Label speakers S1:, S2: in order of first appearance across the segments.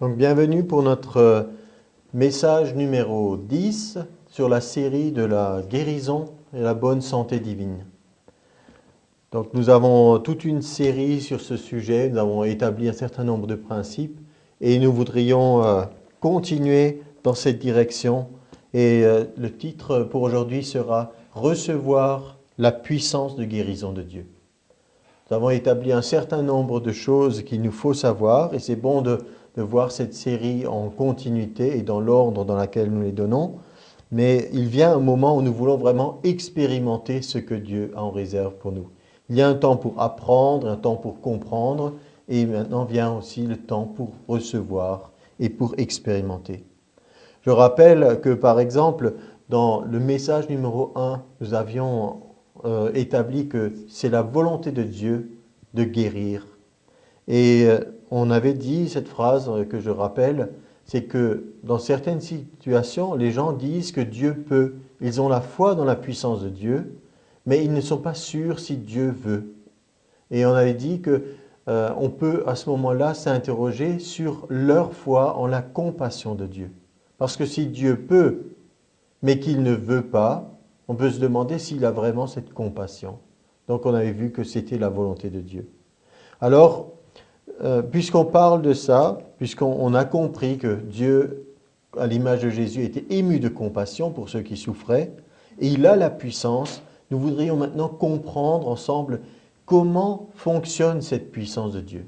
S1: Donc bienvenue pour notre message numéro 10 sur la série de la guérison et la bonne santé divine. Donc nous avons toute une série sur ce sujet, nous avons établi un certain nombre de principes et nous voudrions continuer dans cette direction. Et le titre pour aujourd'hui sera « Recevoir la puissance de guérison de Dieu ». Nous avons établi un certain nombre de choses qu'il nous faut savoir et c'est bon de voir cette série en continuité et dans l'ordre dans lequel nous les donnons. Mais il vient un moment où nous voulons vraiment expérimenter ce que Dieu a en réserve pour nous. Il y a un temps pour apprendre, un temps pour comprendre et maintenant vient aussi le temps pour recevoir et pour expérimenter. Je rappelle que par exemple, dans le message numéro 1, nous avions établi que c'est la volonté de Dieu de guérir. Et on avait dit cette phrase que je rappelle, c'est que dans certaines situations, les gens disent que Dieu peut. Ils ont la foi dans la puissance de Dieu, mais ils ne sont pas sûrs si Dieu veut. Et on avait dit que on peut à ce moment-là s'interroger sur leur foi en la compassion de Dieu. Parce que si Dieu peut, mais qu'il ne veut pas, on peut se demander s'il a vraiment cette compassion. Donc on avait vu que c'était la volonté de Dieu. Alors, puisqu'on parle de ça, puisqu'on a compris que Dieu, à l'image de Jésus, était ému de compassion pour ceux qui souffraient, et il a la puissance, nous voudrions maintenant comprendre ensemble comment fonctionne cette puissance de Dieu.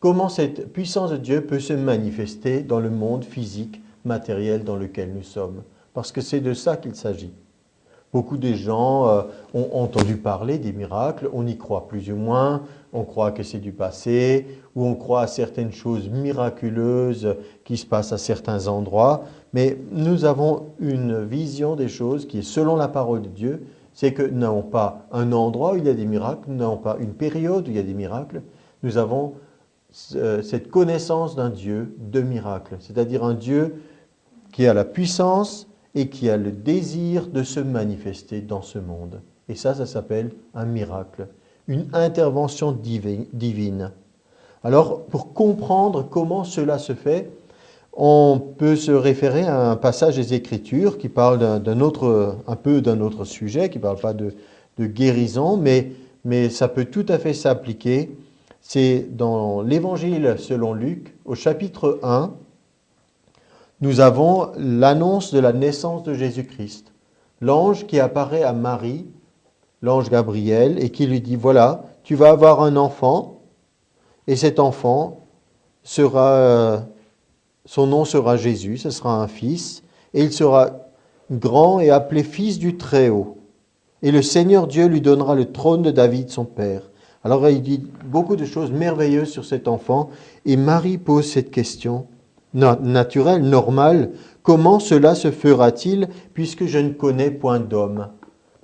S1: Comment cette puissance de Dieu peut se manifester dans le monde physique, matériel dans lequel nous sommes. Parce que c'est de ça qu'il s'agit. Beaucoup de gens ont entendu parler des miracles, on y croit plus ou moins, on croit que c'est du passé, ou on croit à certaines choses miraculeuses qui se passent à certains endroits, mais nous avons une vision des choses qui est selon la parole de Dieu, c'est que nous n'avons pas un endroit où il y a des miracles, nous n'avons pas une période où il y a des miracles, nous avons cette connaissance d'un Dieu de miracles, c'est-à-dire un Dieu qui a la puissance et qui a le désir de se manifester dans ce monde. Et ça s'appelle un miracle, une intervention divine. Alors, pour comprendre comment cela se fait, on peut se référer à un passage des Écritures qui parle un peu d'un autre sujet, qui ne parle pas de guérison, mais ça peut tout à fait s'appliquer. C'est dans l'Évangile selon Luc, au chapitre 1, nous avons l'annonce de la naissance de Jésus-Christ. L'ange qui apparaît à Marie, l'ange Gabriel, et qui lui dit, voilà, tu vas avoir un enfant, et cet enfant son nom sera Jésus, ce sera un fils, et il sera grand et appelé fils du Très-Haut. Et le Seigneur Dieu lui donnera le trône de David, son père. Alors il dit beaucoup de choses merveilleuses sur cet enfant, et Marie pose cette question naturelle, normale, comment cela se fera-t-il puisque je ne connais point d'homme?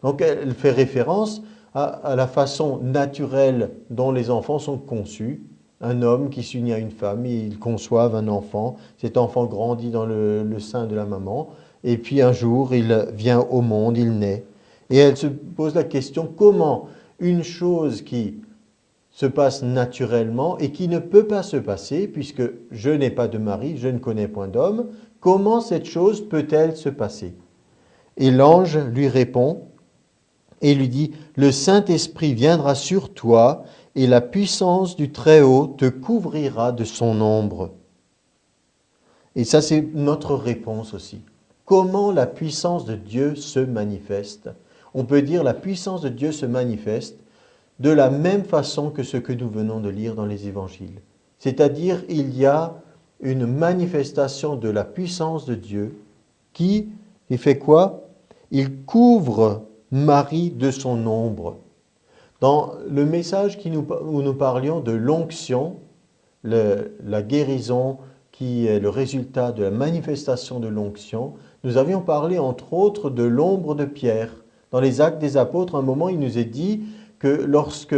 S1: Donc elle fait référence à la façon naturelle dont les enfants sont conçus. Un homme qui s'unit à une femme, ils conçoivent un enfant, cet enfant grandit dans le sein de la maman, et puis un jour il vient au monde, il naît. Et elle se pose la question, comment une chose qui se passe naturellement et qui ne peut pas se passer, puisque je n'ai pas de mari, je ne connais point d'homme, comment cette chose peut-elle se passer? Et l'ange lui répond et lui dit, le Saint-Esprit viendra sur toi et la puissance du Très-Haut te couvrira de son ombre. Et ça, c'est notre réponse aussi. Comment la puissance de Dieu se manifeste? On peut dire la puissance de Dieu se manifeste de la même façon que ce que nous venons de lire dans les évangiles. C'est-à-dire, il y a une manifestation de la puissance de Dieu qui fait quoi? Il couvre Marie de son ombre. Dans le message où nous parlions de l'onction, la guérison qui est le résultat de la manifestation de l'onction, nous avions parlé entre autres de l'ombre de Pierre. Dans les Actes des Apôtres, à un moment, il nous est dit que lorsque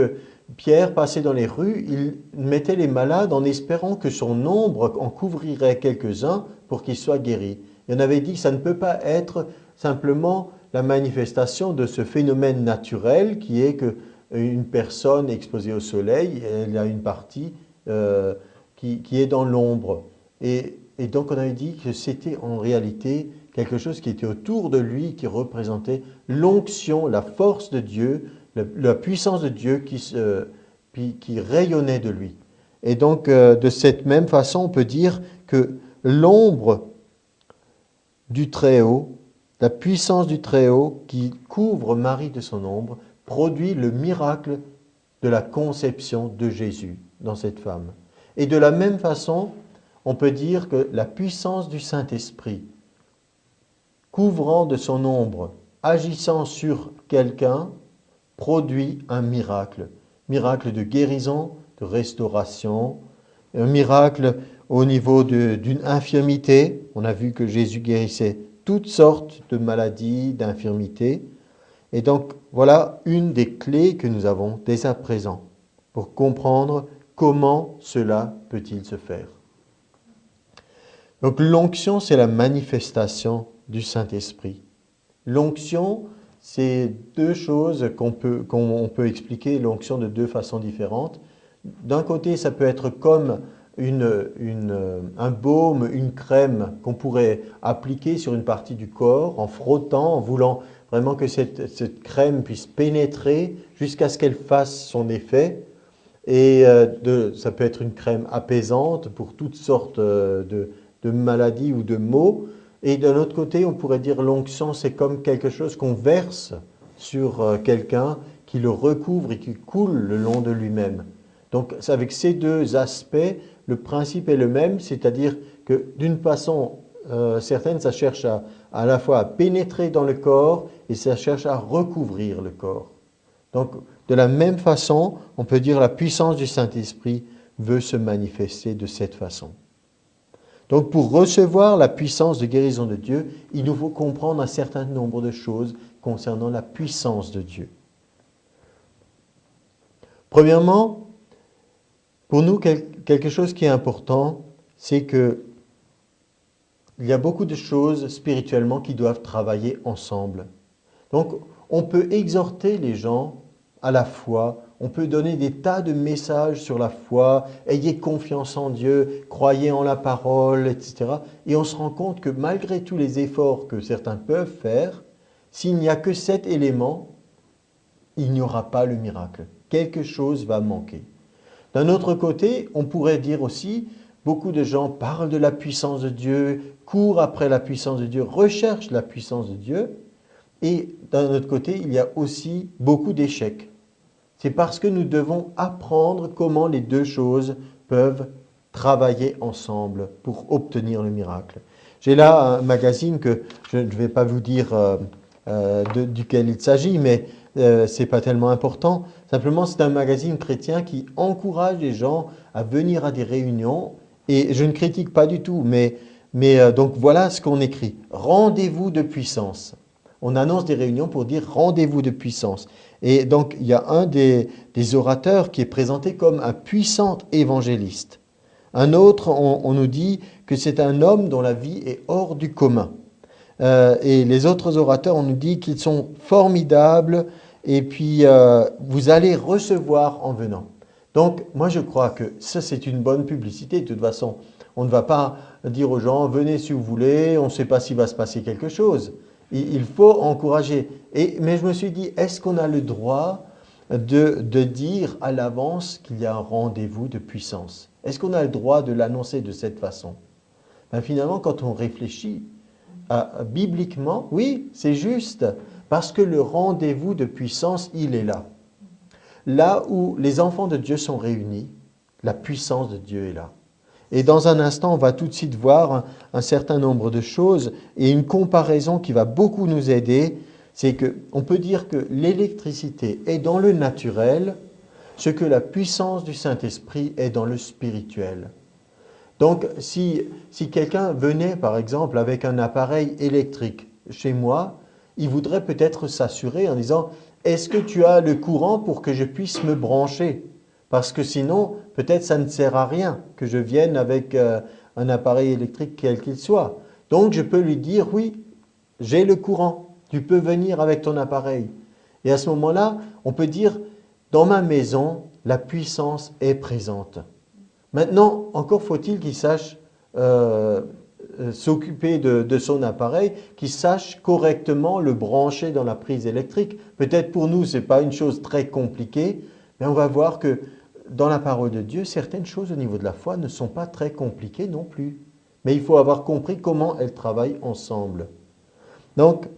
S1: Pierre passait dans les rues, il mettait les malades en espérant que son ombre en couvrirait quelques-uns pour qu'ils soient guéris. Et on avait dit que ça ne peut pas être simplement la manifestation de ce phénomène naturel qui est qu'une personne exposée au soleil, elle a une partie qui est dans l'ombre. Et donc on avait dit que c'était en réalité quelque chose qui était autour de lui, qui représentait l'onction, la force de Dieu, la puissance de Dieu qui rayonnait de lui. Et donc de cette même façon, on peut dire que l'ombre du Très-Haut, la puissance du Très-Haut qui couvre Marie de son ombre, produit le miracle de la conception de Jésus dans cette femme. Et de la même façon, on peut dire que la puissance du Saint-Esprit, couvrant de son ombre, agissant sur quelqu'un, produit un miracle. Miracle de guérison, de restauration, un miracle au niveau d'une infirmité. On a vu que Jésus guérissait toutes sortes de maladies, d'infirmités. Et donc, voilà une des clés que nous avons dès à présent pour comprendre comment cela peut-il se faire. Donc, l'onction, c'est la manifestation du Saint-Esprit. L'onction, c'est deux choses qu'on peut expliquer l'onction de deux façons différentes. D'un côté, ça peut être comme un baume, une crème qu'on pourrait appliquer sur une partie du corps en frottant, en voulant vraiment que cette crème puisse pénétrer jusqu'à ce qu'elle fasse son effet. Et ça peut être une crème apaisante pour toutes sortes de maladies ou de maux. Et d'un autre côté, on pourrait dire l'onction, c'est comme quelque chose qu'on verse sur quelqu'un qui le recouvre et qui coule le long de lui-même. Donc avec ces deux aspects, le principe est le même, c'est-à-dire que d'une façon certaine, ça cherche à la fois à pénétrer dans le corps et ça cherche à recouvrir le corps. Donc de la même façon, on peut dire la puissance du Saint-Esprit veut se manifester de cette façon. Donc pour recevoir la puissance de guérison de Dieu, il nous faut comprendre un certain nombre de choses concernant la puissance de Dieu. Premièrement, pour nous, quelque chose qui est important, c'est que il y a beaucoup de choses spirituellement qui doivent travailler ensemble. Donc on peut exhorter les gens à la foi, on peut donner des tas de messages sur la foi, ayez confiance en Dieu, croyez en la parole, etc. Et on se rend compte que malgré tous les efforts que certains peuvent faire, s'il n'y a que cet élément, il n'y aura pas le miracle. Quelque chose va manquer. D'un autre côté, on pourrait dire aussi, beaucoup de gens parlent de la puissance de Dieu, courent après la puissance de Dieu, recherchent la puissance de Dieu, et d'un autre côté, il y a aussi beaucoup d'échecs. C'est parce que nous devons apprendre comment les deux choses peuvent travailler ensemble pour obtenir le miracle. J'ai là un magazine que je ne vais pas vous dire duquel il s'agit, mais ce n'est pas tellement important. Simplement, c'est un magazine chrétien qui encourage les gens à venir à des réunions. Et je ne critique pas du tout, mais donc voilà ce qu'on écrit. Rendez-vous de puissance. On annonce des réunions pour dire rendez-vous de puissance. Et donc, il y a un des orateurs qui est présenté comme un puissant évangéliste. Un autre, on nous dit que c'est un homme dont la vie est hors du commun. Et les autres orateurs, on nous dit qu'ils sont formidables et puis vous allez recevoir en venant. Donc, moi je crois que ça c'est une bonne publicité. De toute façon, on ne va pas dire aux gens, venez si vous voulez, on ne sait pas s'il va se passer quelque chose. Il faut encourager. Mais je me suis dit, est-ce qu'on a le droit de dire à l'avance qu'il y a un rendez-vous de puissance? Est-ce qu'on a le droit de l'annoncer de cette façon? Ben, finalement, quand on réfléchit bibliquement, oui, c'est juste, parce que le rendez-vous de puissance, il est là. Là où les enfants de Dieu sont réunis, la puissance de Dieu est là. Et dans un instant, on va tout de suite voir un certain nombre de choses et une comparaison qui va beaucoup nous aider, c'est qu'on peut dire que l'électricité est dans le naturel, ce que la puissance du Saint-Esprit est dans le spirituel. Donc, si quelqu'un venait, par exemple, avec un appareil électrique chez moi, il voudrait peut-être s'assurer en disant « Est-ce que tu as le courant pour que je puisse me brancher ?» Parce que sinon, peut-être ça ne sert à rien que je vienne avec un appareil électrique quel qu'il soit. Donc, je peux lui dire « Oui, j'ai le courant, tu peux venir avec ton appareil. » Et à ce moment-là, on peut dire « Dans ma maison, la puissance est présente. » Maintenant, encore faut-il qu'il sache s'occuper de son appareil, qui sache correctement le brancher dans la prise électrique. Peut-être pour nous, ce n'est pas une chose très compliquée, mais on va voir que dans la parole de Dieu, certaines choses au niveau de la foi ne sont pas très compliquées non plus. Mais il faut avoir compris comment elles travaillent ensemble. Donc,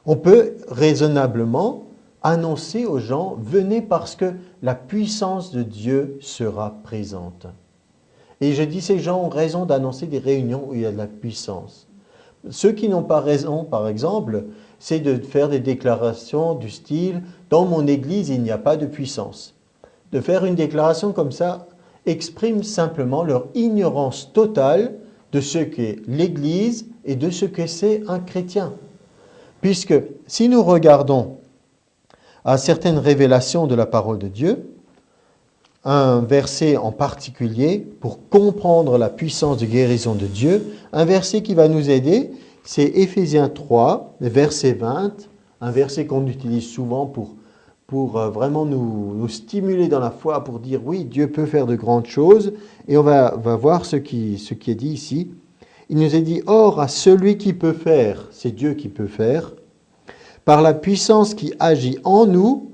S1: on peut raisonnablement annoncer aux gens, venez parce que la puissance de Dieu sera présente. Et je dis, ces gens ont raison d'annoncer des réunions où il y a de la puissance. Ceux qui n'ont pas raison, par exemple, c'est de faire des déclarations du style « dans mon église, il n'y a pas de puissance ». De faire une déclaration comme ça exprime simplement leur ignorance totale de ce qu'est l'église et de ce que c'est un chrétien. Puisque si nous regardons à certaines révélations de la parole de Dieu, un verset en particulier pour comprendre la puissance de guérison de Dieu, un verset qui va nous aider, c'est Éphésiens 3, verset 20, un verset qu'on utilise souvent pour vraiment nous stimuler dans la foi, pour dire oui, Dieu peut faire de grandes choses, et on va voir ce qui est dit ici. Il nous est dit, or à celui qui peut faire, c'est Dieu qui peut faire, par la puissance qui agit en nous,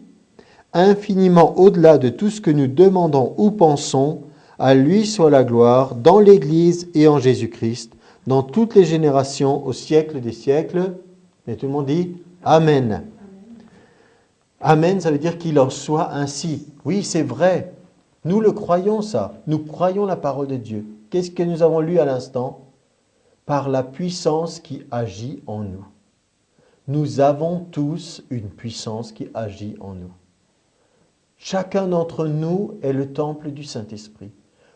S1: infiniment au-delà de tout ce que nous demandons ou pensons, à lui soit la gloire dans l'Église et en Jésus-Christ, dans toutes les générations, au siècle des siècles. Et tout le monde dit Amen. Amen, ça veut dire qu'il en soit ainsi. Oui, c'est vrai. Nous le croyons ça. Nous croyons la parole de Dieu. Qu'est-ce que nous avons lu à l'instant? Par la puissance qui agit en nous. Nous avons tous une puissance qui agit en nous. Chacun d'entre nous est le temple du Saint-Esprit.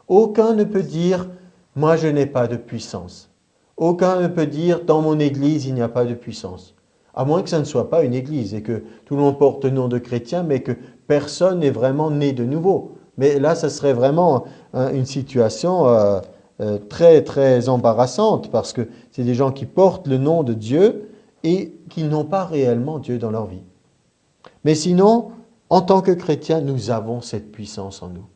S1: Aucun ne peut dire « moi je n'ai pas de puissance ». Aucun ne peut dire « dans mon église il n'y a pas de puissance ». À moins que ça ne soit pas une église et que tout le monde porte le nom de chrétien, mais que personne n'est vraiment né de nouveau. Mais là, ça serait vraiment une situation très, très embarrassante parce que c'est des gens qui portent le nom de Dieu et qui n'ont pas réellement Dieu dans leur vie. Mais sinon, en tant que chrétiens, nous avons cette puissance en nous.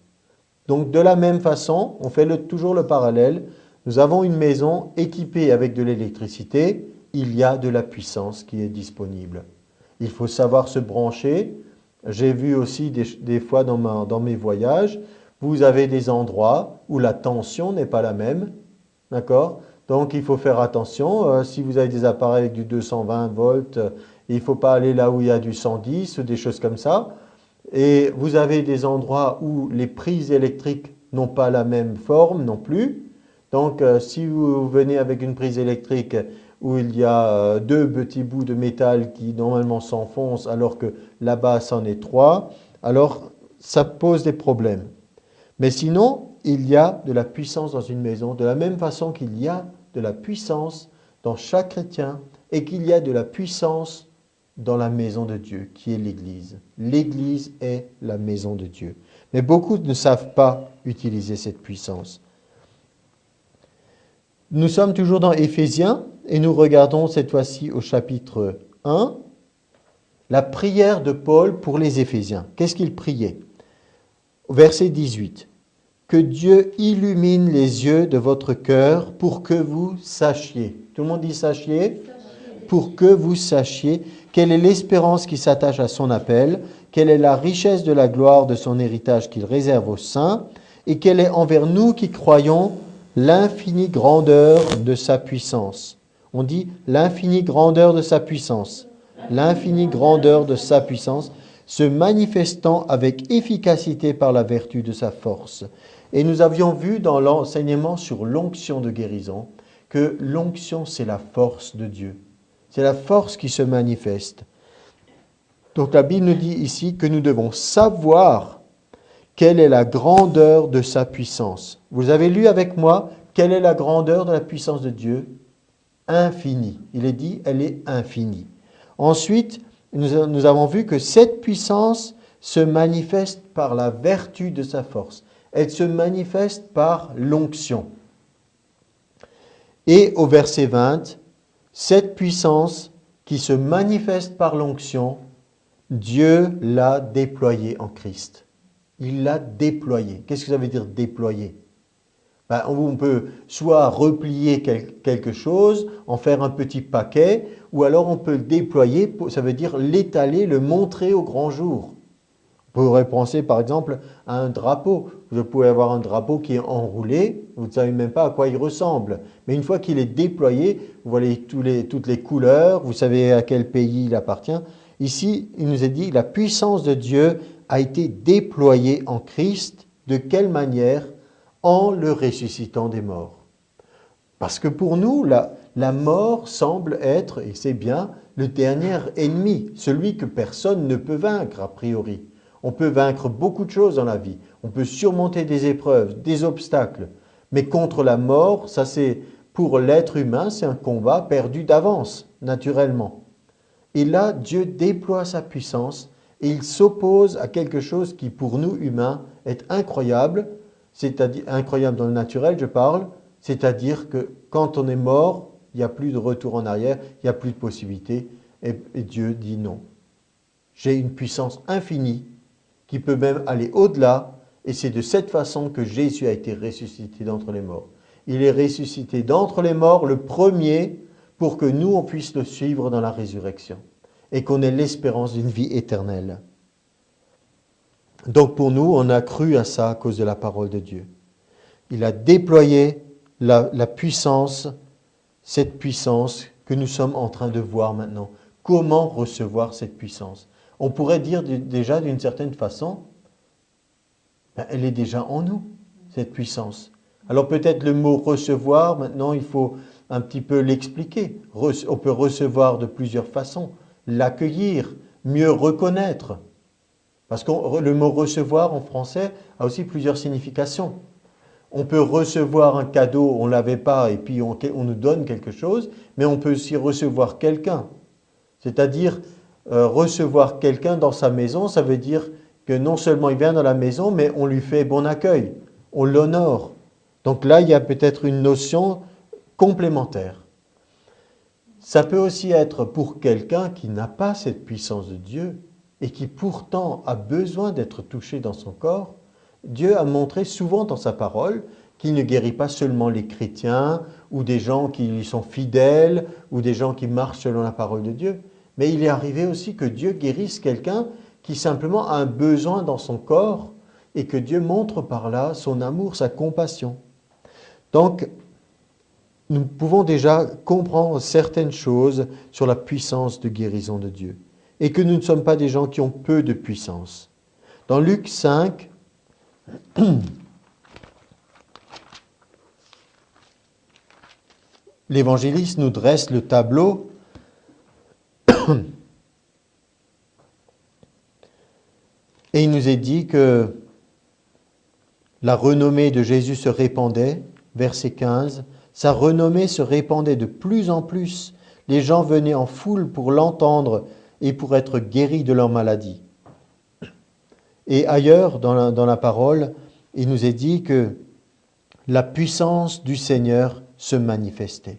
S1: Donc de la même façon, on fait toujours le parallèle, nous avons une maison équipée avec de l'électricité, il y a de la puissance qui est disponible. Il faut savoir se brancher. J'ai vu aussi des fois dans mes voyages, vous avez des endroits où la tension n'est pas la même, d'accord? Donc il faut faire attention, si vous avez des appareils avec du 220 volts, il ne faut pas aller là où il y a du 110 ou des choses comme ça. Et vous avez des endroits où les prises électriques n'ont pas la même forme non plus. Donc si vous venez avec une prise électrique où il y a deux petits bouts de métal qui normalement s'enfoncent alors que là-bas c'en est trois, alors ça pose des problèmes. Mais sinon, il y a de la puissance dans une maison, de la même façon qu'il y a de la puissance dans chaque chrétien et qu'il y a de la puissance dans la maison de Dieu, qui est l'Église. L'Église est la maison de Dieu. Mais beaucoup ne savent pas utiliser cette puissance. Nous sommes toujours dans Éphésiens et nous regardons cette fois-ci au chapitre 1, la prière de Paul pour les Éphésiens. Qu'est-ce qu'il priait? Verset 18. Que Dieu illumine les yeux de votre cœur pour que vous sachiez. Tout le monde dit sachiez? Pour que vous sachiez quelle est l'espérance qui s'attache à son appel, quelle est la richesse de la gloire de son héritage qu'il réserve aux saints, et quelle est envers nous qui croyons l'infinie grandeur de sa puissance. On dit l'infinie grandeur de sa puissance. L'infinie grandeur de sa puissance, se manifestant avec efficacité par la vertu de sa force. Et nous avions vu dans l'enseignement sur l'onction de guérison que l'onction, c'est la force de Dieu. C'est la force qui se manifeste. Donc la Bible nous dit ici que nous devons savoir quelle est la grandeur de sa puissance. Vous avez lu avec moi, quelle est la grandeur de la puissance de Dieu? Infinie. Il est dit, elle est infinie. Ensuite, nous avons vu que cette puissance se manifeste par la vertu de sa force. Elle se manifeste par l'onction. Et au verset 20, cette puissance qui se manifeste par l'onction, Dieu l'a déployée en Christ. Il l'a déployée. Qu'est-ce que ça veut dire déployer? Ben, on peut soit replier quelque chose, en faire un petit paquet, ou alors on peut le déployer, ça veut dire l'étaler, le montrer au grand jour. Vous pourrez penser par exemple à un drapeau. Vous pouvez avoir un drapeau qui est enroulé, vous ne savez même pas à quoi il ressemble. Mais une fois qu'il est déployé, vous voyez toutes les couleurs, vous savez à quel pays il appartient. Ici, il nous est dit, la puissance de Dieu a été déployée en Christ. De quelle manière? En le ressuscitant des morts. Parce que pour nous, la mort semble être, et c'est bien, le dernier ennemi, celui que personne ne peut vaincre a priori. On peut vaincre beaucoup de choses dans la vie. On peut surmonter des épreuves, des obstacles. Mais contre la mort, ça c'est pour l'être humain, c'est un combat perdu d'avance, naturellement. Et là, Dieu déploie sa puissance et il s'oppose à quelque chose qui pour nous humains est incroyable, c'est-à-dire incroyable dans le naturel, je parle, c'est-à-dire que quand on est mort, il n'y a plus de retour en arrière, il n'y a plus de possibilité. Et Dieu dit non. J'ai une puissance infinie qui peut même aller au-delà, et c'est de cette façon que Jésus a été ressuscité d'entre les morts. Il est ressuscité d'entre les morts, le premier, pour que nous, on puisse le suivre dans la résurrection, et qu'on ait l'espérance d'une vie éternelle. Donc pour nous, on a cru à ça à cause de la parole de Dieu. Il a déployé la puissance, cette puissance que nous sommes en train de voir maintenant. Comment recevoir cette puissance? On pourrait dire déjà d'une certaine façon, elle est déjà en nous, cette puissance. Alors peut-être le mot recevoir, maintenant il faut un petit peu l'expliquer. On peut recevoir de plusieurs façons. L'accueillir, mieux reconnaître. Parce que le mot recevoir en français a aussi plusieurs significations. On peut recevoir un cadeau, on ne l'avait pas, et puis on nous donne quelque chose, mais on peut aussi recevoir quelqu'un. C'est-à-dire, recevoir quelqu'un dans sa maison, ça veut dire que non seulement il vient dans la maison, mais on lui fait bon accueil, on l'honore. Donc là, il y a peut-être une notion complémentaire. Ça peut aussi être pour quelqu'un qui n'a pas cette puissance de Dieu et qui pourtant a besoin d'être touché dans son corps. Dieu a montré souvent dans sa parole qu'il ne guérit pas seulement les chrétiens ou des gens qui lui sont fidèles ou des gens qui marchent selon la parole de Dieu. Mais il est arrivé aussi que Dieu guérisse quelqu'un qui simplement a un besoin dans son corps et que Dieu montre par là son amour, sa compassion. Donc, nous pouvons déjà comprendre certaines choses sur la puissance de guérison de Dieu et que nous ne sommes pas des gens qui ont peu de puissance. Dans Luc 5, l'évangéliste nous dresse le tableau et il nous est dit que la renommée de Jésus se répandait, verset 15, sa renommée se répandait de plus en plus. Les gens venaient en foule pour l'entendre et pour être guéris de leur maladie. Et ailleurs, dans la parole, il nous est dit que la puissance du Seigneur se manifestait.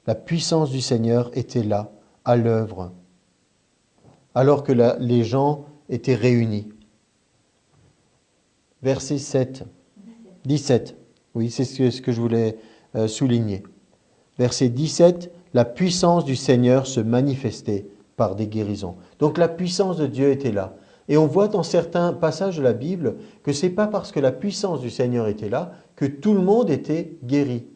S1: La puissance du Seigneur était là, à l'œuvre, alors que les gens étaient réunis. Verset 17. Oui, c'est ce que je voulais souligner. Verset 17, la puissance du Seigneur se manifestait par des guérisons. Donc la puissance de Dieu était là. Et on voit dans certains passages de la Bible que ce n'est pas parce que la puissance du Seigneur était là que tout le monde était guéri.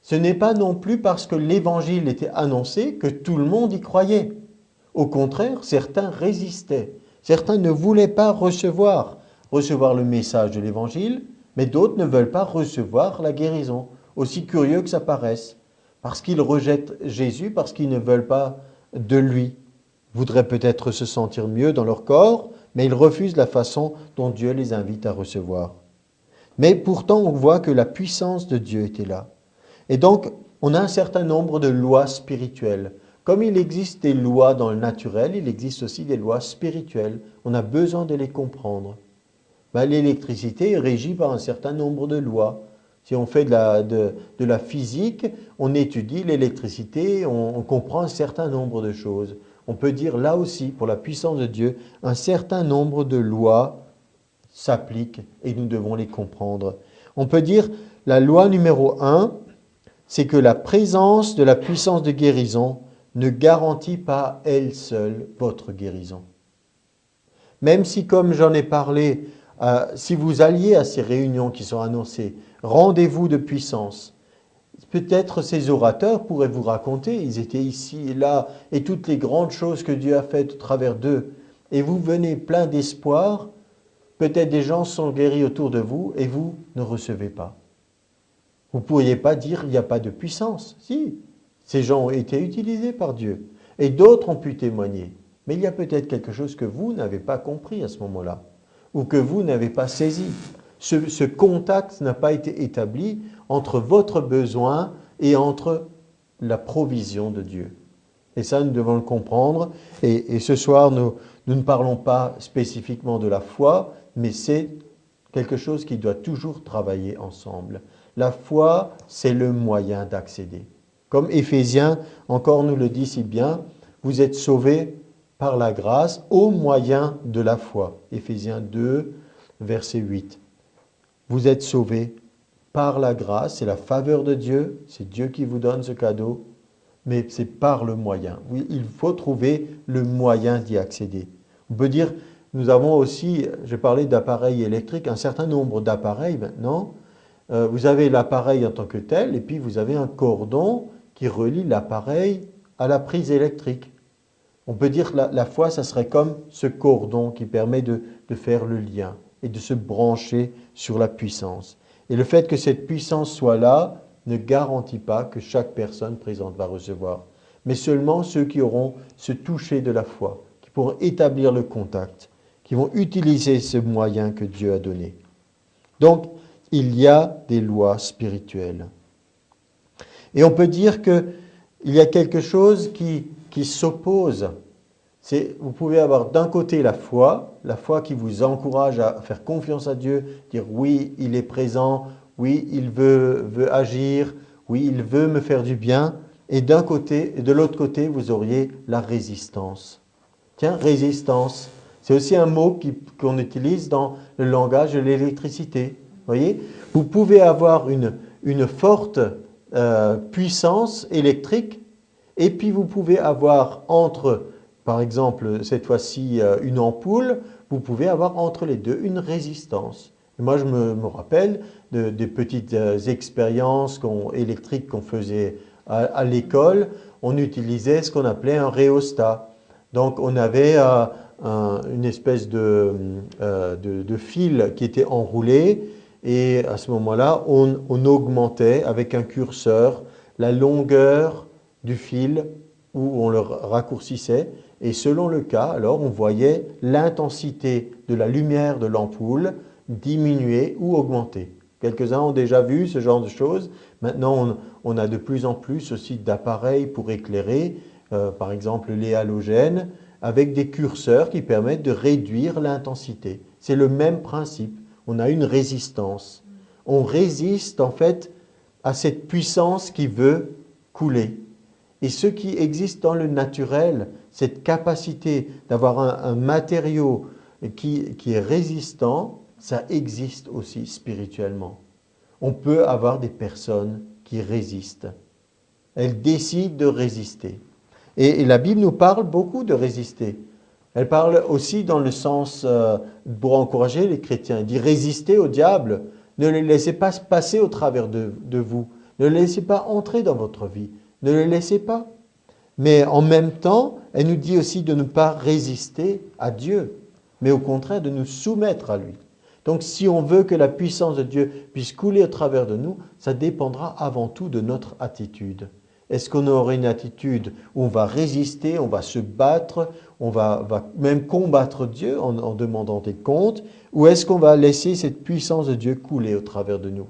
S1: Ce n'est pas non plus parce que l'évangile était annoncé que tout le monde y croyait. Au contraire, certains résistaient. Certains ne voulaient pas recevoir le message de l'évangile, mais d'autres ne veulent pas recevoir la guérison, aussi curieux que ça paraisse, parce qu'ils rejettent Jésus, parce qu'ils ne veulent pas de lui. Ils voudraient peut-être se sentir mieux dans leur corps, mais ils refusent la façon dont Dieu les invite à recevoir. Mais pourtant, on voit que la puissance de Dieu était là. Et donc, on a un certain nombre de lois spirituelles. Comme il existe des lois dans le naturel, il existe aussi des lois spirituelles. On a besoin de les comprendre. L'électricité est régie par un certain nombre de lois. Si on fait de la physique, on étudie l'électricité, on comprend un certain nombre de choses. On peut dire là aussi, pour la puissance de Dieu, un certain nombre de lois s'appliquent et nous devons les comprendre. On peut dire, la loi numéro 1, c'est que la présence de la puissance de guérison ne garantit pas elle seule votre guérison. Même si, comme j'en ai parlé, si vous alliez à ces réunions qui sont annoncées, rendez-vous de puissance, peut-être ces orateurs pourraient vous raconter, ils étaient ici et là, et toutes les grandes choses que Dieu a faites au travers d'eux, et vous venez plein d'espoir, peut-être des gens sont guéris autour de vous, et vous ne recevez pas. Vous ne pourriez pas dire qu'il n'y a pas de puissance. Si, ces gens ont été utilisés par Dieu. Et d'autres ont pu témoigner. Mais il y a peut-être quelque chose que vous n'avez pas compris à ce moment-là. Ou que vous n'avez pas saisi. Ce contact n'a pas été établi entre votre besoin et entre la provision de Dieu. Et ça, nous devons le comprendre. Et ce soir, nous ne parlons pas spécifiquement de la foi, mais c'est quelque chose qui doit toujours travailler ensemble. La foi, c'est le moyen d'accéder. Comme Éphésiens encore nous le dit si bien, vous êtes sauvés par la grâce au moyen de la foi. Éphésiens 2, verset 8. Vous êtes sauvés par la grâce, c'est la faveur de Dieu, c'est Dieu qui vous donne ce cadeau, mais c'est par le moyen. Oui, il faut trouver le moyen d'y accéder. On peut dire, nous avons aussi, j'ai parlé d'appareils électriques, un certain nombre d'appareils maintenant. Vous avez l'appareil en tant que tel, et puis vous avez un cordon qui relie l'appareil à la prise électrique. On peut dire que la foi, ça serait comme ce cordon qui permet de faire le lien et de se brancher sur la puissance. Et le fait que cette puissance soit là ne garantit pas que chaque personne présente va recevoir, mais seulement ceux qui auront ce toucher de la foi, qui pourront établir le contact, qui vont utiliser ce moyen que Dieu a donné. Donc, il y a des lois spirituelles. Et on peut dire qu'il y a quelque chose qui s'oppose. Vous pouvez avoir d'un côté la foi qui vous encourage à faire confiance à Dieu, dire oui, il est présent, oui, il veut agir, oui, il veut me faire du bien. Et de l'autre côté, vous auriez la résistance. Tiens, résistance, c'est aussi un mot qu'on utilise dans le langage de l'électricité. Voyez, vous pouvez avoir une forte puissance électrique et puis vous pouvez avoir entre, par exemple, cette fois-ci une ampoule, vous pouvez avoir entre les deux une résistance. Et moi, je me rappelle des petites expériences électriques qu'on faisait à l'école. On utilisait ce qu'on appelait un rhéostat. Donc, on avait une espèce de fil qui était enroulé. Et à ce moment-là, on augmentait avec un curseur la longueur du fil où on le raccourcissait. Et selon le cas, alors on voyait l'intensité de la lumière de l'ampoule diminuer ou augmenter. Quelques-uns ont déjà vu ce genre de choses. Maintenant, on a de plus en plus aussi d'appareils pour éclairer, par exemple les halogènes, avec des curseurs qui permettent de réduire l'intensité. C'est le même principe. On a une résistance. On résiste en fait à cette puissance qui veut couler. Et ce qui existe dans le naturel, cette capacité d'avoir un matériau qui est résistant, ça existe aussi spirituellement. On peut avoir des personnes qui résistent. Elles décident de résister. Et la Bible nous parle beaucoup de résister. Elle parle aussi dans le sens, pour encourager les chrétiens, elle dit résister au diable, ne le laissez pas passer au travers de vous, ne le laissez pas entrer dans votre vie, ne le laissez pas. Mais en même temps, elle nous dit aussi de ne pas résister à Dieu, mais au contraire de nous soumettre à lui. Donc si on veut que la puissance de Dieu puisse couler au travers de nous, ça dépendra avant tout de notre attitude. Est-ce qu'on aura une attitude où on va résister, on va se battre, on va même combattre Dieu en demandant des comptes, ou est-ce qu'on va laisser cette puissance de Dieu couler au travers de nous?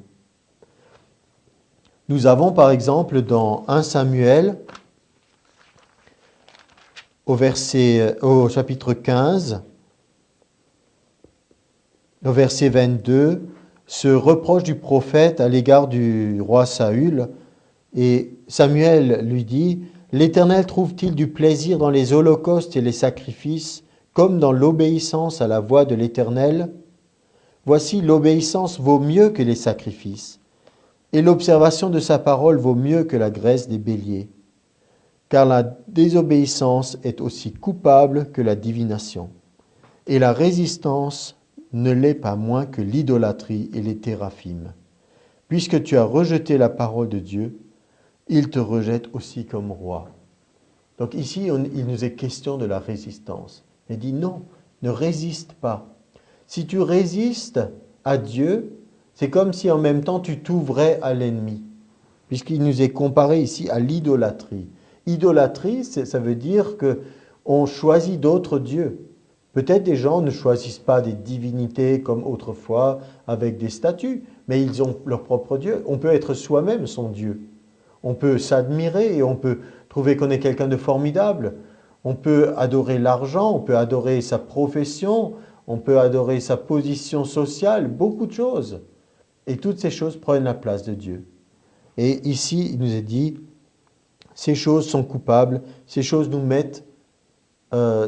S1: Nous avons par exemple dans 1 Samuel, au chapitre 15, au verset 22, ce reproche du prophète à l'égard du roi Saül. Et Samuel lui dit, « L'Éternel trouve-t-il du plaisir dans les holocaustes et les sacrifices, comme dans l'obéissance à la voix de l'Éternel ? Voici, l'obéissance vaut mieux que les sacrifices, et l'observation de sa parole vaut mieux que la graisse des béliers. Car la désobéissance est aussi coupable que la divination, et la résistance ne l'est pas moins que l'idolâtrie et les téraphimes. Puisque tu as rejeté la parole de Dieu, il te rejette aussi comme roi. Donc ici, il nous est question de la résistance. Il dit non, ne résiste pas. Si tu résistes à Dieu, c'est comme si en même temps tu t'ouvrais à l'ennemi, puisqu'il nous est comparé ici à l'idolâtrie. Idolâtrie, ça veut dire qu'on choisit d'autres dieux. Peut-être des gens ne choisissent pas des divinités comme autrefois avec des statues, mais ils ont leur propre Dieu. On peut être soi-même son Dieu. On peut s'admirer et on peut trouver qu'on est quelqu'un de formidable. On peut adorer l'argent, on peut adorer sa profession, on peut adorer sa position sociale, beaucoup de choses. Et toutes ces choses prennent la place de Dieu. Et ici, il nous est dit, ces choses sont coupables, ces choses nous mettent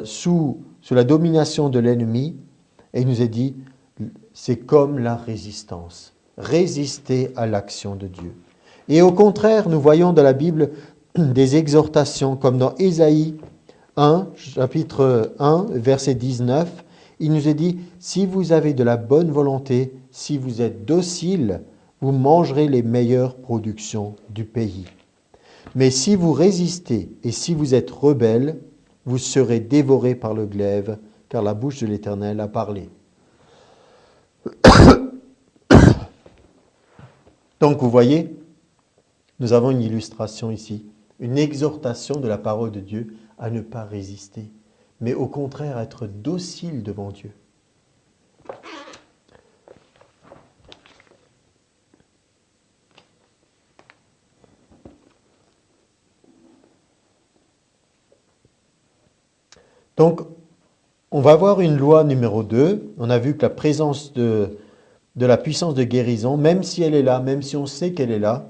S1: sous la domination de l'ennemi. Et il nous est dit, c'est comme la résistance. Résister à l'action de Dieu. Et au contraire, nous voyons dans la Bible des exhortations, comme dans Ésaïe 1, chapitre 1, verset 19, il nous est dit, si vous avez de la bonne volonté, si vous êtes docile, vous mangerez les meilleures productions du pays. Mais si vous résistez et si vous êtes rebelles, vous serez dévorés par le glaive, car la bouche de l'Éternel a parlé. Donc vous voyez, nous avons une illustration ici, une exhortation de la parole de Dieu à ne pas résister, mais au contraire être docile devant Dieu. Donc, on va voir une loi numéro 2. On a vu que la présence de la puissance de guérison, même si elle est là, même si on sait qu'elle est là,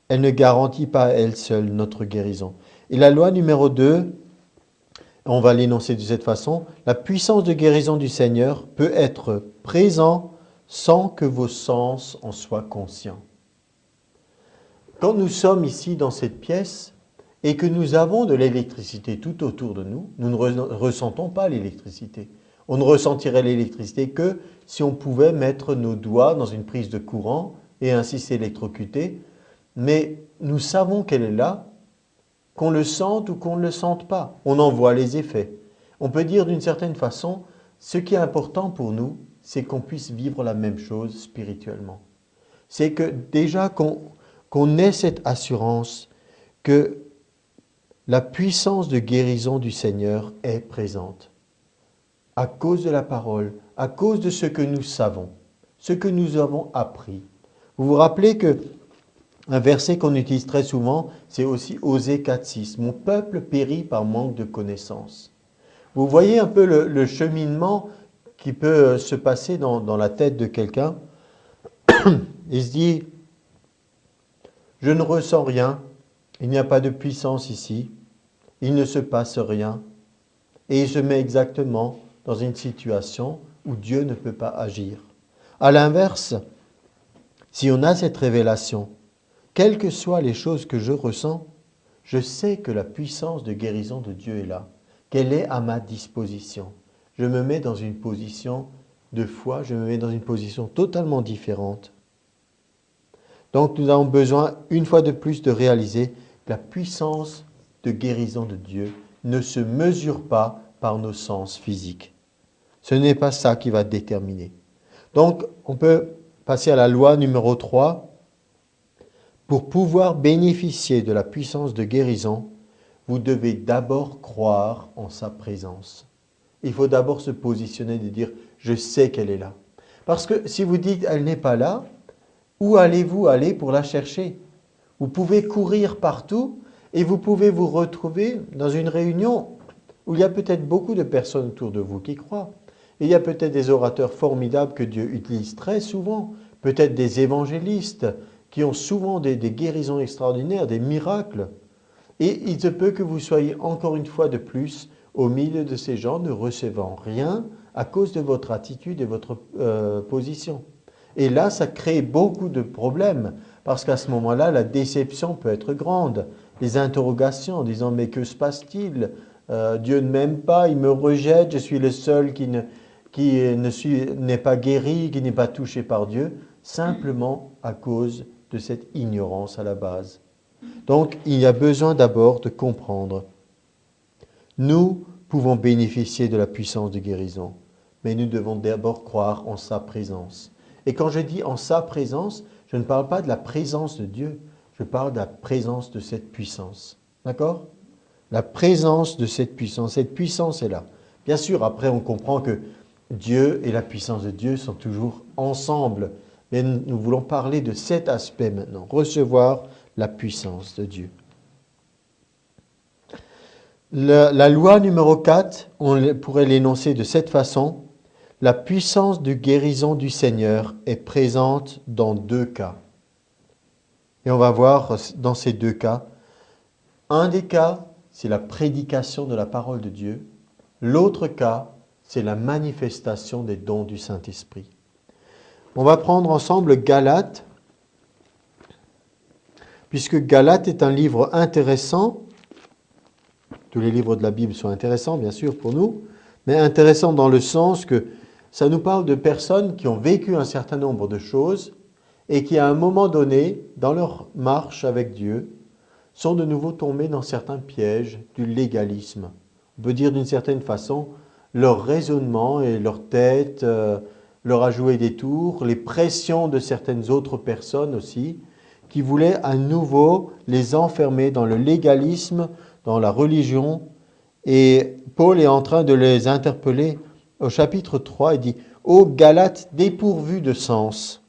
S1: elle ne garantit pas à elle seule notre guérison. Et la loi numéro 2, on va l'énoncer de cette façon, la puissance de guérison du Seigneur peut être présente sans que vos sens en soient conscients. Quand nous sommes ici dans cette pièce et que nous avons de l'électricité tout autour de nous, nous ne ressentons pas l'électricité. On ne ressentirait l'électricité que si on pouvait mettre nos doigts dans une prise de courant et ainsi s'électrocuter. Mais nous savons qu'elle est là, qu'on le sente ou qu'on ne le sente pas. On en voit les effets. On peut dire d'une certaine façon, ce qui est important pour nous, c'est qu'on puisse vivre la même chose spirituellement. C'est que déjà qu'on ait cette assurance que la puissance de guérison du Seigneur est présente. À cause de la parole, à cause de ce que nous savons, ce que nous avons appris. Vous vous rappelez que un verset qu'on utilise très souvent, c'est aussi Osée 4,6. « Mon peuple périt par manque de connaissance. » Vous voyez un peu le cheminement qui peut se passer dans la tête de quelqu'un. Il se dit, je ne ressens rien, il n'y a pas de puissance ici, il ne se passe rien. Et il se met exactement dans une situation où Dieu ne peut pas agir. À l'inverse, si on a cette révélation, quelles que soient les choses que je ressens, je sais que la puissance de guérison de Dieu est là, qu'elle est à ma disposition. Je me mets dans une position de foi, je me mets dans une position totalement différente. Donc nous avons besoin, une fois de plus, de réaliser que la puissance de guérison de Dieu ne se mesure pas par nos sens physiques. Ce n'est pas ça qui va déterminer. Donc on peut passer à la loi numéro 3. Pour pouvoir bénéficier de la puissance de guérison, vous devez d'abord croire en sa présence. Il faut d'abord se positionner et dire « je sais qu'elle est là ». Parce que si vous dites « elle n'est pas là », où allez-vous aller pour la chercher? Vous pouvez courir partout et vous pouvez vous retrouver dans une réunion où il y a peut-être beaucoup de personnes autour de vous qui croient. Et il y a peut-être des orateurs formidables que Dieu utilise très souvent, peut-être des évangélistes, qui ont souvent des guérisons extraordinaires, des miracles. Et il se peut que vous soyez encore une fois de plus au milieu de ces gens ne recevant rien, à cause de votre attitude et votre position. Et là, ça crée beaucoup de problèmes, parce qu'à ce moment-là, la déception peut être grande. Les interrogations en disant, mais que se passe-t-il? Dieu ne m'aime pas, il me rejette, je suis le seul qui n'est pas guéri, qui n'est pas touché par Dieu, simplement à cause de cette ignorance à la base. Donc, il y a besoin d'abord de comprendre. Nous pouvons bénéficier de la puissance de guérison, mais nous devons d'abord croire en sa présence. Et quand je dis en sa présence, je ne parle pas de la présence de Dieu, je parle de la présence de cette puissance. D'accord? La présence de cette puissance est là. Bien sûr, après on comprend que Dieu et la puissance de Dieu sont toujours ensemble. Mais nous voulons parler de cet aspect maintenant, recevoir la puissance de Dieu. La loi numéro 4, on pourrait l'énoncer de cette façon. La puissance de guérison du Seigneur est présente dans 2 cas. Et on va voir dans ces 2 cas. Un des cas, c'est la prédication de la parole de Dieu. L'autre cas, c'est la manifestation des dons du Saint-Esprit. On va prendre ensemble Galates, puisque Galates est un livre intéressant. Tous les livres de la Bible sont intéressants, bien sûr, pour nous, mais intéressants dans le sens que ça nous parle de personnes qui ont vécu un certain nombre de choses et qui, à un moment donné, dans leur marche avec Dieu, sont de nouveau tombés dans certains pièges du légalisme. On peut dire d'une certaine façon, leur raisonnement et leur tête leur a joué des tours, les pressions de certaines autres personnes aussi, qui voulaient à nouveau les enfermer dans le légalisme, dans la religion. Et Paul est en train de les interpeller. Au chapitre 3, il dit « Ô Galates dépourvus de sens,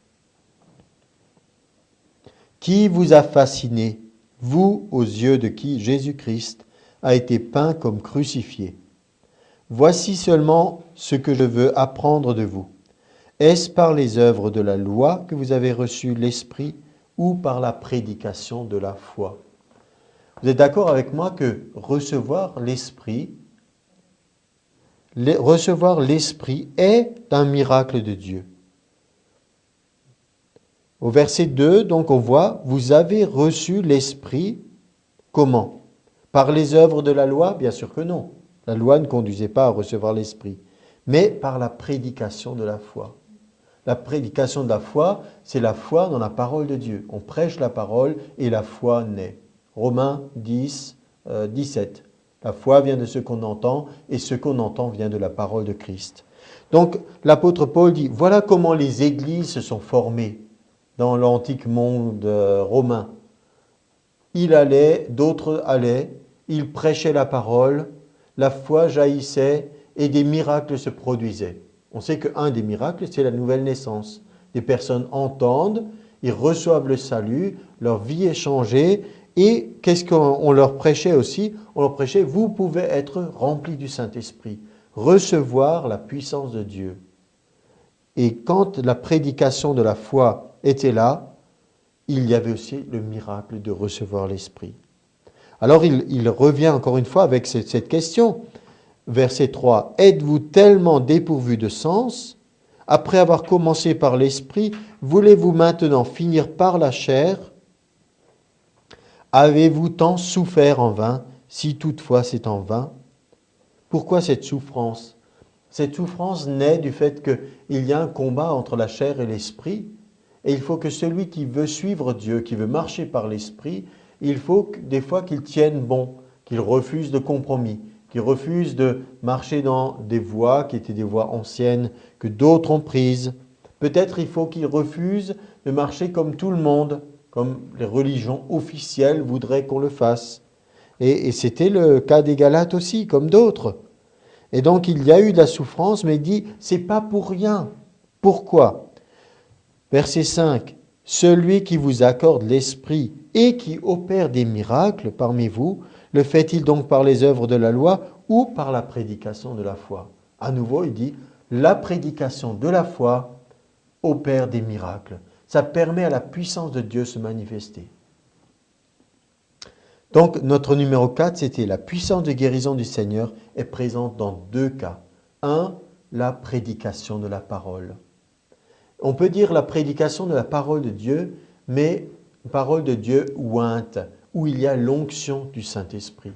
S1: qui vous a fasciné, vous aux yeux de qui Jésus-Christ a été peint comme crucifié. Voici seulement ce que je veux apprendre de vous. Est-ce par les œuvres de la loi que vous avez reçu l'Esprit ou par la prédication de la foi ?» Vous êtes d'accord avec moi que recevoir l'Esprit est un miracle de Dieu. Au verset 2, donc on voit, vous avez reçu l'Esprit comment? Par les œuvres de la loi? Bien sûr que non. La loi ne conduisait pas à recevoir l'Esprit, mais par la prédication de la foi. La prédication de la foi, c'est la foi dans la parole de Dieu. On prêche la parole et la foi naît. Romains 10, 17. La foi vient de ce qu'on entend et ce qu'on entend vient de la parole de Christ. Donc l'apôtre Paul dit, voilà comment les églises se sont formées dans l'antique monde romain. Il allait, d'autres allaient, ils prêchaient la parole, la foi jaillissait et des miracles se produisaient. On sait qu'un des miracles, c'est la nouvelle naissance. Des personnes entendent, ils reçoivent le salut, leur vie est changée. Et qu'est-ce qu'on leur prêchait aussi? On leur prêchait, vous pouvez être remplis du Saint-Esprit, recevoir la puissance de Dieu. Et quand la prédication de la foi était là, il y avait aussi le miracle de recevoir l'Esprit. Alors il revient encore une fois avec cette question. Verset 3, « Êtes-vous tellement dépourvus de sens? Après avoir commencé par l'Esprit, voulez-vous maintenant finir par la chair? Avez-vous tant souffert en vain, si toutefois c'est en vain? » Pourquoi cette souffrance? Cette souffrance naît du fait qu'il y a un combat entre la chair et l'esprit. Et il faut que celui qui veut suivre Dieu, qui veut marcher par l'esprit, il faut des fois qu'il tienne bon, qu'il refuse de compromis, qu'il refuse de marcher dans des voies qui étaient des voies anciennes, que d'autres ont prises. Peut-être il faut qu'il refuse de marcher comme tout le monde, comme les religions officielles voudraient qu'on le fasse. Et c'était le cas des Galates aussi, comme d'autres. Et donc il y a eu de la souffrance, mais il dit, c'est pas pour rien. Pourquoi? Verset 5, « Celui qui vous accorde l'Esprit et qui opère des miracles parmi vous, le fait-il donc par les œuvres de la loi ou par la prédication de la foi ?» À nouveau, il dit, la prédication de la foi opère des miracles. Ça permet à la puissance de Dieu de se manifester. Donc, notre numéro 4, c'était la puissance de guérison du Seigneur est présente dans 2 cas. Un, la prédication de la parole. On peut dire la prédication de la parole de Dieu, mais parole de Dieu ointe, où il y a l'onction du Saint-Esprit.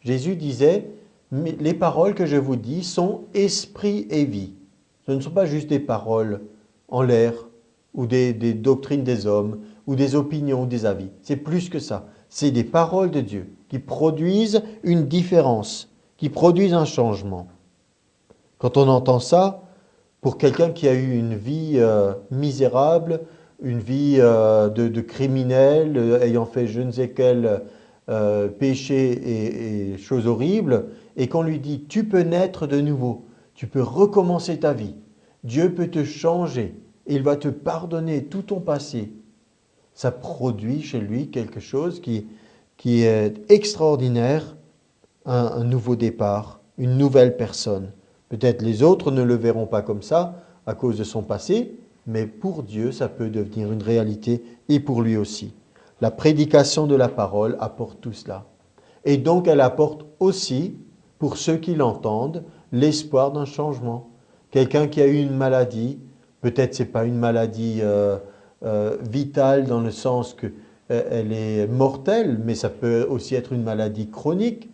S1: Jésus disait, les paroles que je vous dis sont esprit et vie. Ce ne sont pas juste des paroles en l'air, ou des doctrines des hommes, ou des opinions, ou des avis. C'est plus que ça. C'est des paroles de Dieu qui produisent une différence, qui produisent un changement. Quand on entend ça, pour quelqu'un qui a eu une vie misérable, une vie de criminel, ayant fait je ne sais quel péché et choses horribles, et qu'on lui dit « tu peux naître de nouveau, tu peux recommencer ta vie, Dieu peut te changer, et il va te pardonner tout ton passé », ça produit chez lui quelque chose qui est extraordinaire, un nouveau départ, une nouvelle personne. Peut-être les autres ne le verront pas comme ça à cause de son passé, mais pour Dieu, ça peut devenir une réalité et pour lui aussi. La prédication de la parole apporte tout cela. Et donc, elle apporte aussi, pour ceux qui l'entendent, l'espoir d'un changement. Quelqu'un qui a eu une maladie, peut-être ce n'est pas une maladie vitale dans le sens qu'elle est mortelle, mais ça peut aussi être une maladie chronique.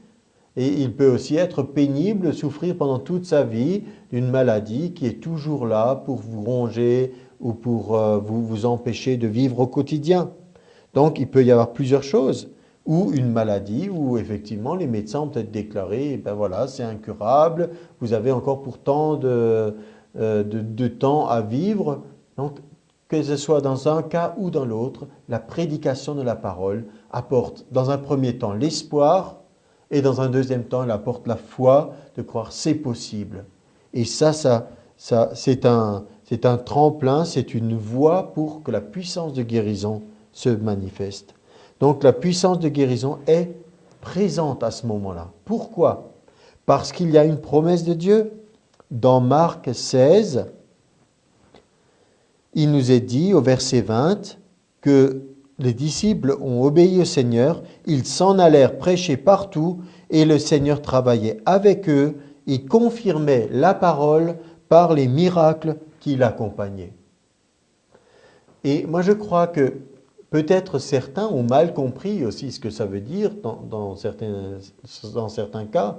S1: Et il peut aussi être pénible, souffrir pendant toute sa vie d'une maladie qui est toujours là pour vous ronger ou pour vous empêcher de vivre au quotidien. Donc il peut y avoir plusieurs choses. Ou une maladie où effectivement les médecins ont peut-être déclaré, ben voilà, c'est incurable, vous avez encore pourtant de temps à vivre. Donc que ce soit dans un cas ou dans l'autre, la prédication de la parole apporte dans un premier temps l'espoir, et dans un deuxième temps, elle apporte la foi de croire c'est possible. Et ça c'est un tremplin, c'est une voie pour que la puissance de guérison se manifeste. Donc la puissance de guérison est présente à ce moment-là. Pourquoi? Parce qu'il y a une promesse de Dieu. Dans Marc 16, il nous est dit au verset 20 que les disciples ont obéi au Seigneur, ils s'en allèrent prêcher partout et le Seigneur travaillait avec eux et confirmait la parole par les miracles qui l'accompagnaient. Et moi je crois que peut-être certains ont mal compris aussi ce que ça veut dire dans certains cas.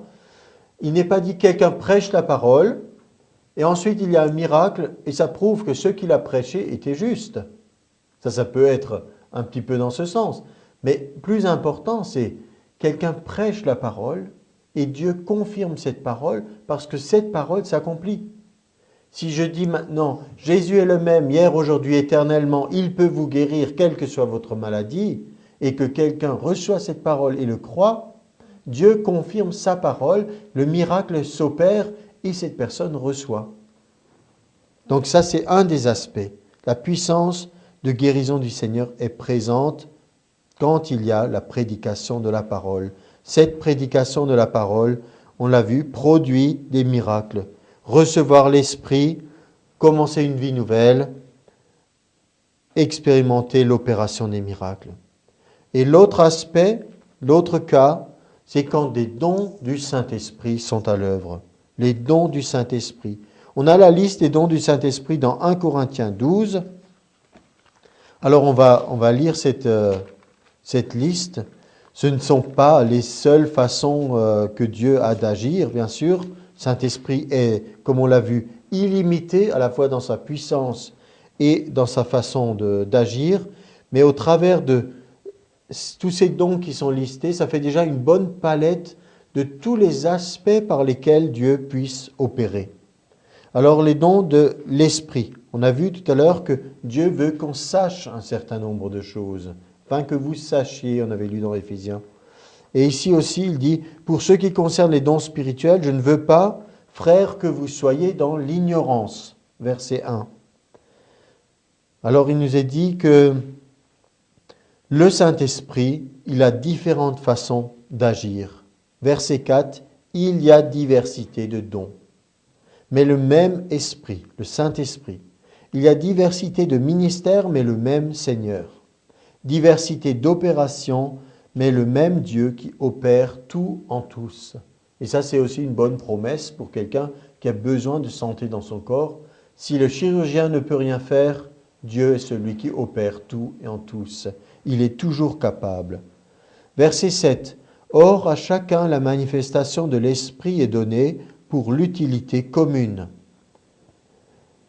S1: Il n'est pas dit que quelqu'un prêche la parole et ensuite il y a un miracle et ça prouve que ceux qui l'a prêché étaient justes. Ça peut être un petit peu dans ce sens. Mais plus important, c'est quelqu'un prêche la parole et Dieu confirme cette parole parce que cette parole s'accomplit. Si je dis maintenant, Jésus est le même hier, aujourd'hui, éternellement, il peut vous guérir quelle que soit votre maladie, et que quelqu'un reçoit cette parole et le croit, Dieu confirme sa parole, le miracle s'opère et cette personne reçoit. Donc ça, c'est un des aspects. La puissance de guérison du Seigneur est présente quand il y a la prédication de la parole. Cette prédication de la parole, on l'a vu, produit des miracles. Recevoir l'Esprit, commencer une vie nouvelle, expérimenter l'opération des miracles. Et l'autre aspect, l'autre cas, c'est quand des dons du Saint-Esprit sont à l'œuvre. Les dons du Saint-Esprit. On a la liste des dons du Saint-Esprit dans 1 Corinthiens 12. Alors on va lire cette liste. Ce ne sont pas les seules façons que Dieu a d'agir, bien sûr. Saint-Esprit est, comme on l'a vu, illimité à la fois dans sa puissance et dans sa façon d'agir. Mais au travers de tous ces dons qui sont listés, ça fait déjà une bonne palette de tous les aspects par lesquels Dieu puisse opérer. Alors les dons de l'Esprit. On a vu tout à l'heure que Dieu veut qu'on sache un certain nombre de choses. Afin que vous sachiez, on avait lu dans Éphésiens. Et ici aussi, il dit, pour ce qui concerne les dons spirituels, je ne veux pas, frères, que vous soyez dans l'ignorance. Verset 1. Alors il nous est dit que le Saint-Esprit, il a différentes façons d'agir. Verset 4, il y a diversité de dons. Mais le même Esprit, le Saint-Esprit. Il y a diversité de ministères, mais le même Seigneur. Diversité d'opérations, mais le même Dieu qui opère tout en tous. Et ça, c'est aussi une bonne promesse pour quelqu'un qui a besoin de santé dans son corps. Si le chirurgien ne peut rien faire, Dieu est celui qui opère tout et en tous. Il est toujours capable. Verset 7. Or, à chacun la manifestation de l'Esprit est donnée pour l'utilité commune.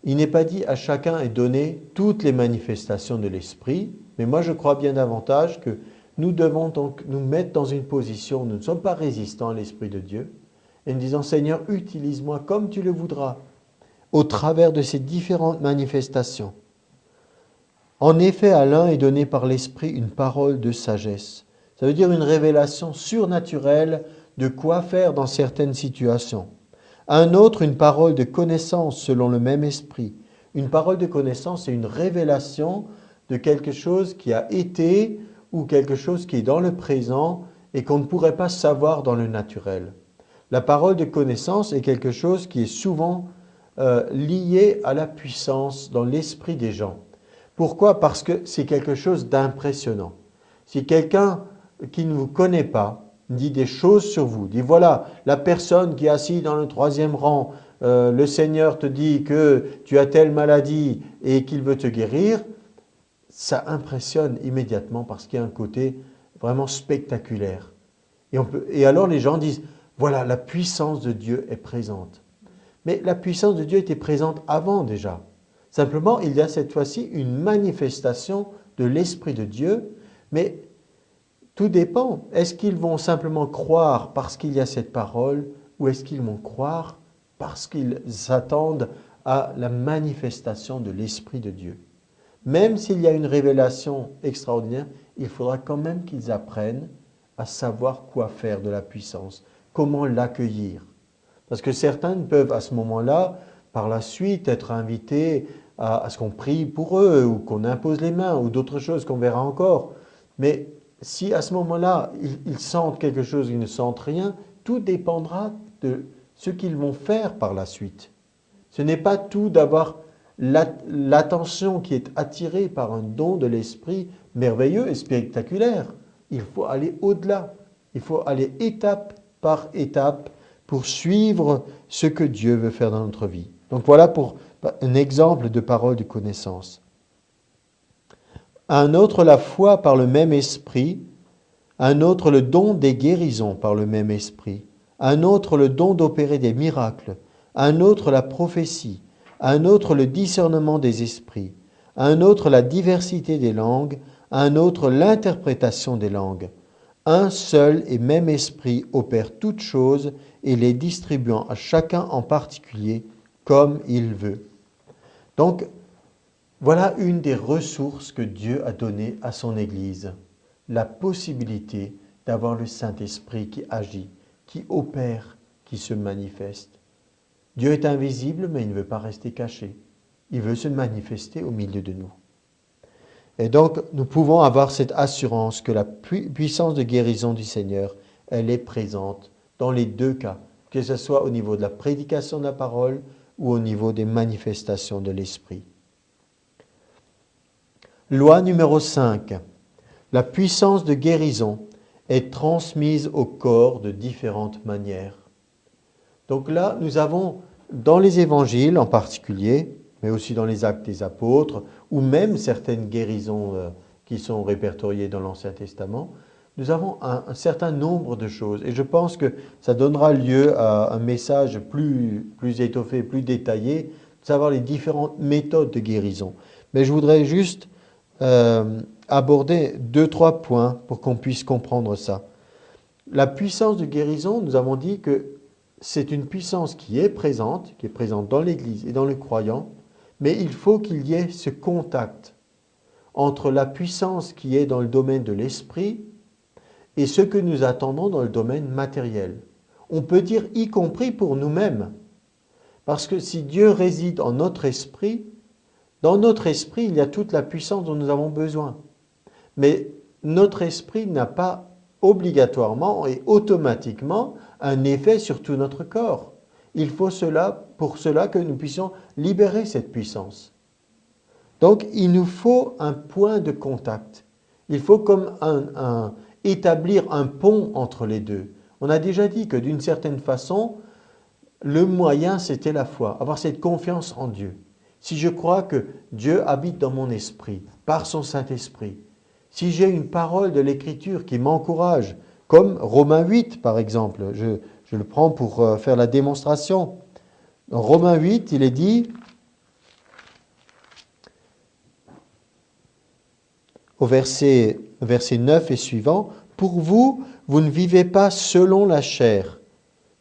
S1: Il n'est pas dit à chacun est donné toutes les manifestations de l'Esprit, mais moi je crois bien davantage que nous devons donc nous mettre dans une position où nous ne sommes pas résistants à l'Esprit de Dieu, et nous disons Seigneur, utilise-moi comme tu le voudras, au travers de ces différentes manifestations. En effet, à l'un est donné par l'Esprit une parole de sagesse. Ça veut dire une révélation surnaturelle de quoi faire dans certaines situations. À un autre, une parole de connaissance selon le même esprit. Une parole de connaissance, c'est une révélation de quelque chose qui a été ou quelque chose qui est dans le présent et qu'on ne pourrait pas savoir dans le naturel. La parole de connaissance est quelque chose qui est souvent lié à la puissance dans l'esprit des gens. Pourquoi? Parce que c'est quelque chose d'impressionnant. Si quelqu'un qui ne vous connaît pas dit des choses sur vous, dit voilà, la personne qui est assise dans le 3e rang, le Seigneur te dit que tu as telle maladie et qu'il veut te guérir, ça impressionne immédiatement parce qu'il y a un côté vraiment spectaculaire. Et alors les gens disent, voilà, la puissance de Dieu est présente. Mais la puissance de Dieu était présente avant déjà. Simplement, il y a cette fois-ci une manifestation de l'Esprit de Dieu, mais tout dépend. Est-ce qu'ils vont simplement croire parce qu'il y a cette parole ou est-ce qu'ils vont croire parce qu'ils s'attendent à la manifestation de l'Esprit de Dieu? Même s'il y a une révélation extraordinaire, il faudra quand même qu'ils apprennent à savoir quoi faire de la puissance, comment l'accueillir. Parce que certains peuvent à ce moment-là, par la suite, être invités à ce qu'on prie pour eux ou qu'on impose les mains ou d'autres choses qu'on verra encore. Mais si à ce moment-là, ils sentent quelque chose, ils ne sentent rien, tout dépendra de ce qu'ils vont faire par la suite. Ce n'est pas tout d'avoir l'attention qui est attirée par un don de l'esprit merveilleux et spectaculaire. Il faut aller au-delà. Il faut aller étape par étape pour suivre ce que Dieu veut faire dans notre vie. Donc voilà pour un exemple de parole de connaissance. À un autre la foi par le même esprit, à un autre le don des guérisons par le même esprit, à un autre le don d'opérer des miracles, à un autre la prophétie, à un autre le discernement des esprits, à un autre la diversité des langues, à un autre l'interprétation des langues. Un seul et même esprit opère toutes choses et les distribuant à chacun en particulier comme il veut. Donc, voilà une des ressources que Dieu a données à son Église, la possibilité d'avoir le Saint-Esprit qui agit, qui opère, qui se manifeste. Dieu est invisible, mais il ne veut pas rester caché. Il veut se manifester au milieu de nous. Et donc, nous pouvons avoir cette assurance que la puissance de guérison du Seigneur, elle est présente dans les deux cas, que ce soit au niveau de la prédication de la parole ou au niveau des manifestations de l'Esprit. Loi numéro 5. La puissance de guérison est transmise au corps de différentes manières. Donc là, nous avons dans les évangiles en particulier, mais aussi dans les actes des apôtres, ou même certaines guérisons qui sont répertoriées dans l'Ancien Testament, nous avons un certain nombre de choses. Et je pense que ça donnera lieu à un message plus étoffé, plus détaillé, de savoir les différentes méthodes de guérison. Mais je voudrais juste aborder 2-3 points pour qu'on puisse comprendre ça. La puissance de guérison, nous avons dit que c'est une puissance qui est présente dans l'Église et dans le croyant, mais il faut qu'il y ait ce contact entre la puissance qui est dans le domaine de l'esprit et ce que nous attendons dans le domaine matériel. On peut dire y compris pour nous-mêmes, parce que si Dieu réside en notre esprit, dans notre esprit, il y a toute la puissance dont nous avons besoin. Mais notre esprit n'a pas obligatoirement et automatiquement un effet sur tout notre corps. Il faut pour cela que nous puissions libérer cette puissance. Donc, il nous faut un point de contact. Il faut comme établir un pont entre les deux. On a déjà dit que d'une certaine façon, le moyen, c'était la foi, avoir cette confiance en Dieu. Si je crois que Dieu habite dans mon esprit, par son Saint-Esprit, si j'ai une parole de l'Écriture qui m'encourage, comme Romains 8 par exemple, je le prends pour faire la démonstration. Dans Romains 8, il est dit, au verset 9 et suivant, « Pour vous, vous ne vivez pas selon la chair. »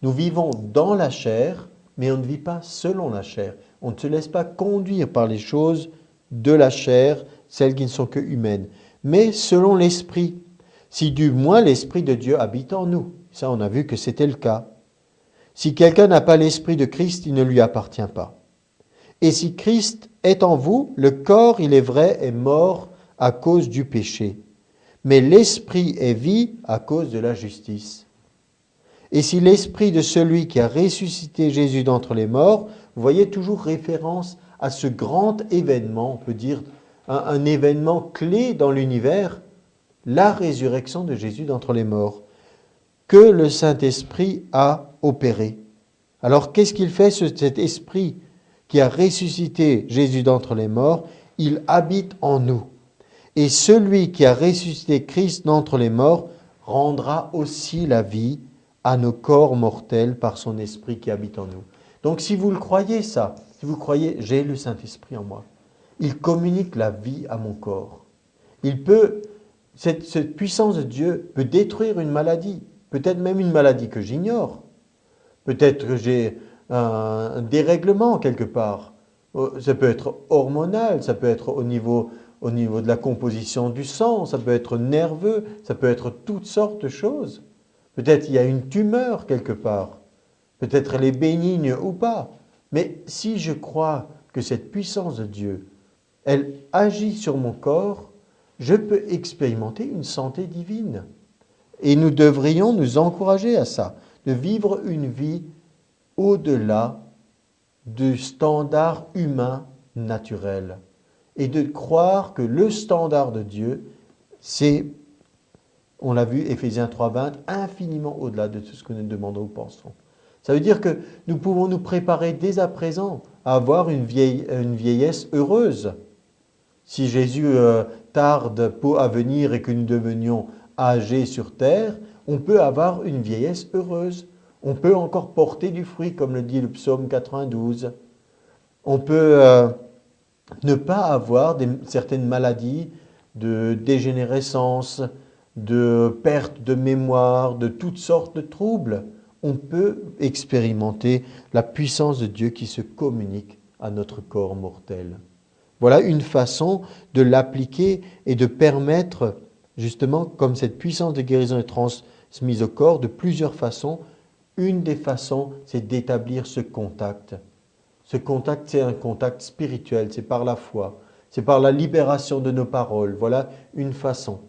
S1: Nous vivons dans la chair, mais on ne vit pas selon la chair. On ne se laisse pas conduire par les choses de la chair, celles qui ne sont que humaines, mais selon l'Esprit. Si du moins l'Esprit de Dieu habite en nous. Ça, on a vu que c'était le cas. Si quelqu'un n'a pas l'Esprit de Christ, il ne lui appartient pas. Et si Christ est en vous, le corps, il est vrai, est mort à cause du péché. Mais l'Esprit est vie à cause de la justice. Et si l'Esprit de celui qui a ressuscité Jésus d'entre les morts, vous voyez toujours référence à ce grand événement, on peut dire un événement clé dans l'univers, la résurrection de Jésus d'entre les morts, que le Saint-Esprit a opéré. Alors qu'est-ce qu'il fait, cet Esprit qui a ressuscité Jésus d'entre les morts? Il habite en nous. Et celui qui a ressuscité Christ d'entre les morts rendra aussi la vie à nos corps mortels par son Esprit qui habite en nous. Donc si vous le croyez ça, si vous croyez j'ai le Saint-Esprit en moi, il communique la vie à mon corps. Cette puissance de Dieu peut détruire une maladie, peut-être même une maladie que j'ignore. Peut-être que j'ai un dérèglement quelque part. Ça peut être hormonal, ça peut être au niveau de la composition du sang, ça peut être nerveux, ça peut être toutes sortes de choses. Peut-être il y a une tumeur quelque part. Peut-être elle est bénigne ou pas. Mais si je crois que cette puissance de Dieu, elle agit sur mon corps, je peux expérimenter une santé divine. Et nous devrions nous encourager à ça, de vivre une vie au-delà du standard humain naturel. Et de croire que le standard de Dieu, c'est, on l'a vu, Éphésiens 3:20, infiniment au-delà de tout ce que nous demandons ou pensons. Ça veut dire que nous pouvons nous préparer dès à présent à avoir une vieillesse heureuse. Si Jésus tarde à venir et que nous devenions âgés sur terre, on peut avoir une vieillesse heureuse. On peut encore porter du fruit, comme le dit le psaume 92. On peut ne pas avoir certaines maladies de dégénérescence, de perte de mémoire, de toutes sortes de troubles. On peut expérimenter la puissance de Dieu qui se communique à notre corps mortel. Voilà une façon de l'appliquer et de permettre, justement, comme cette puissance de guérison est transmise au corps, de plusieurs façons. Une des façons, c'est d'établir ce contact. Ce contact, c'est un contact spirituel, c'est par la foi, c'est par la libération de nos paroles. Voilà une façon.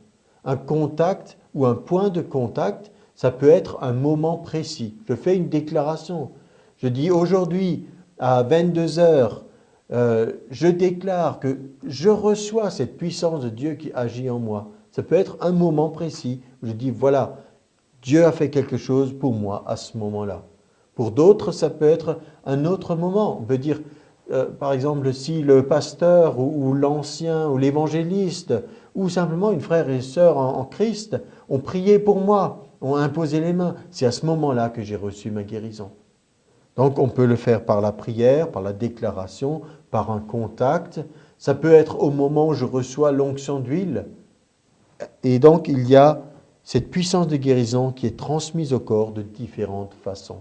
S1: Un contact ou un point de contact, ça peut être un moment précis. Je fais une déclaration. Je dis aujourd'hui à 22 heures, je déclare que je reçois cette puissance de Dieu qui agit en moi. Ça peut être un moment précis où je dis voilà, Dieu a fait quelque chose pour moi à ce moment-là. Pour d'autres, ça peut être un autre moment. On peut dire, par exemple, si le pasteur ou l'ancien ou l'évangéliste ou simplement une frère et une sœur en Christ ont prié pour moi, ont imposé les mains, c'est à ce moment-là que j'ai reçu ma guérison. Donc on peut le faire par la prière, par la déclaration, par un contact. Ça peut être au moment où je reçois l'onction d'huile. Et donc il y a cette puissance de guérison qui est transmise au corps de différentes façons.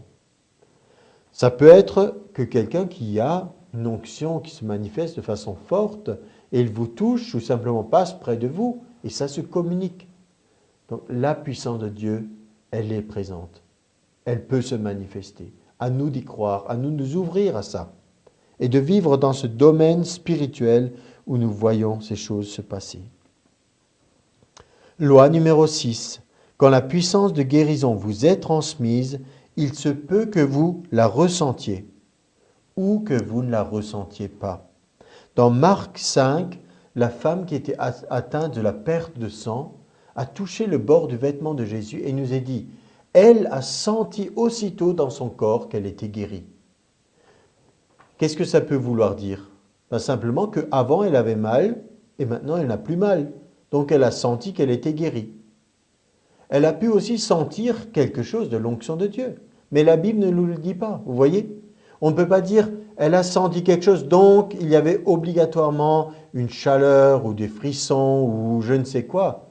S1: Ça peut être que quelqu'un qui a une onction qui se manifeste de façon forte et il vous touche ou simplement passe près de vous et ça se communique. Donc la puissance de Dieu, elle est présente. Elle peut se manifester. À nous d'y croire, à nous de nous ouvrir à ça et de vivre dans ce domaine spirituel où nous voyons ces choses se passer. Loi numéro 6. Quand la puissance de guérison vous est transmise, il se peut que vous la ressentiez ou que vous ne la ressentiez pas. Dans Marc 5, la femme qui était atteinte de la perte de sang a touché le bord du vêtement de Jésus et nous a dit, elle a senti aussitôt dans son corps qu'elle était guérie. Qu'est-ce que ça peut vouloir dire? Ben, simplement qu'avant elle avait mal et maintenant elle n'a plus mal. Donc elle a senti qu'elle était guérie. Elle a pu aussi sentir quelque chose de l'onction de Dieu. Mais la Bible ne nous le dit pas, vous voyez? On ne peut pas dire elle a senti quelque chose, donc il y avait obligatoirement une chaleur ou des frissons ou je ne sais quoi.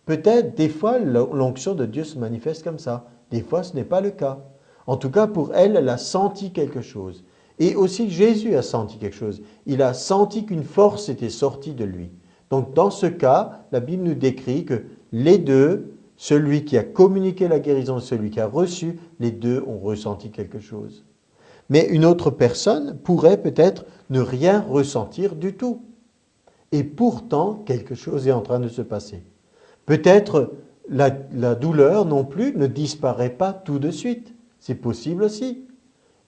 S1: Peut-être des fois l'onction de Dieu se manifeste comme ça. Des fois ce n'est pas le cas. En tout cas pour elle, elle a senti quelque chose. Et aussi Jésus a senti quelque chose. Il a senti qu'une force était sortie de lui. Donc dans ce cas, la Bible nous décrit que les deux, celui qui a communiqué la guérison et celui qui a reçu, les deux ont ressenti quelque chose. Mais une autre personne pourrait peut-être ne rien ressentir du tout. Et pourtant, quelque chose est en train de se passer. Peut-être la douleur non plus ne disparaît pas tout de suite. C'est possible aussi.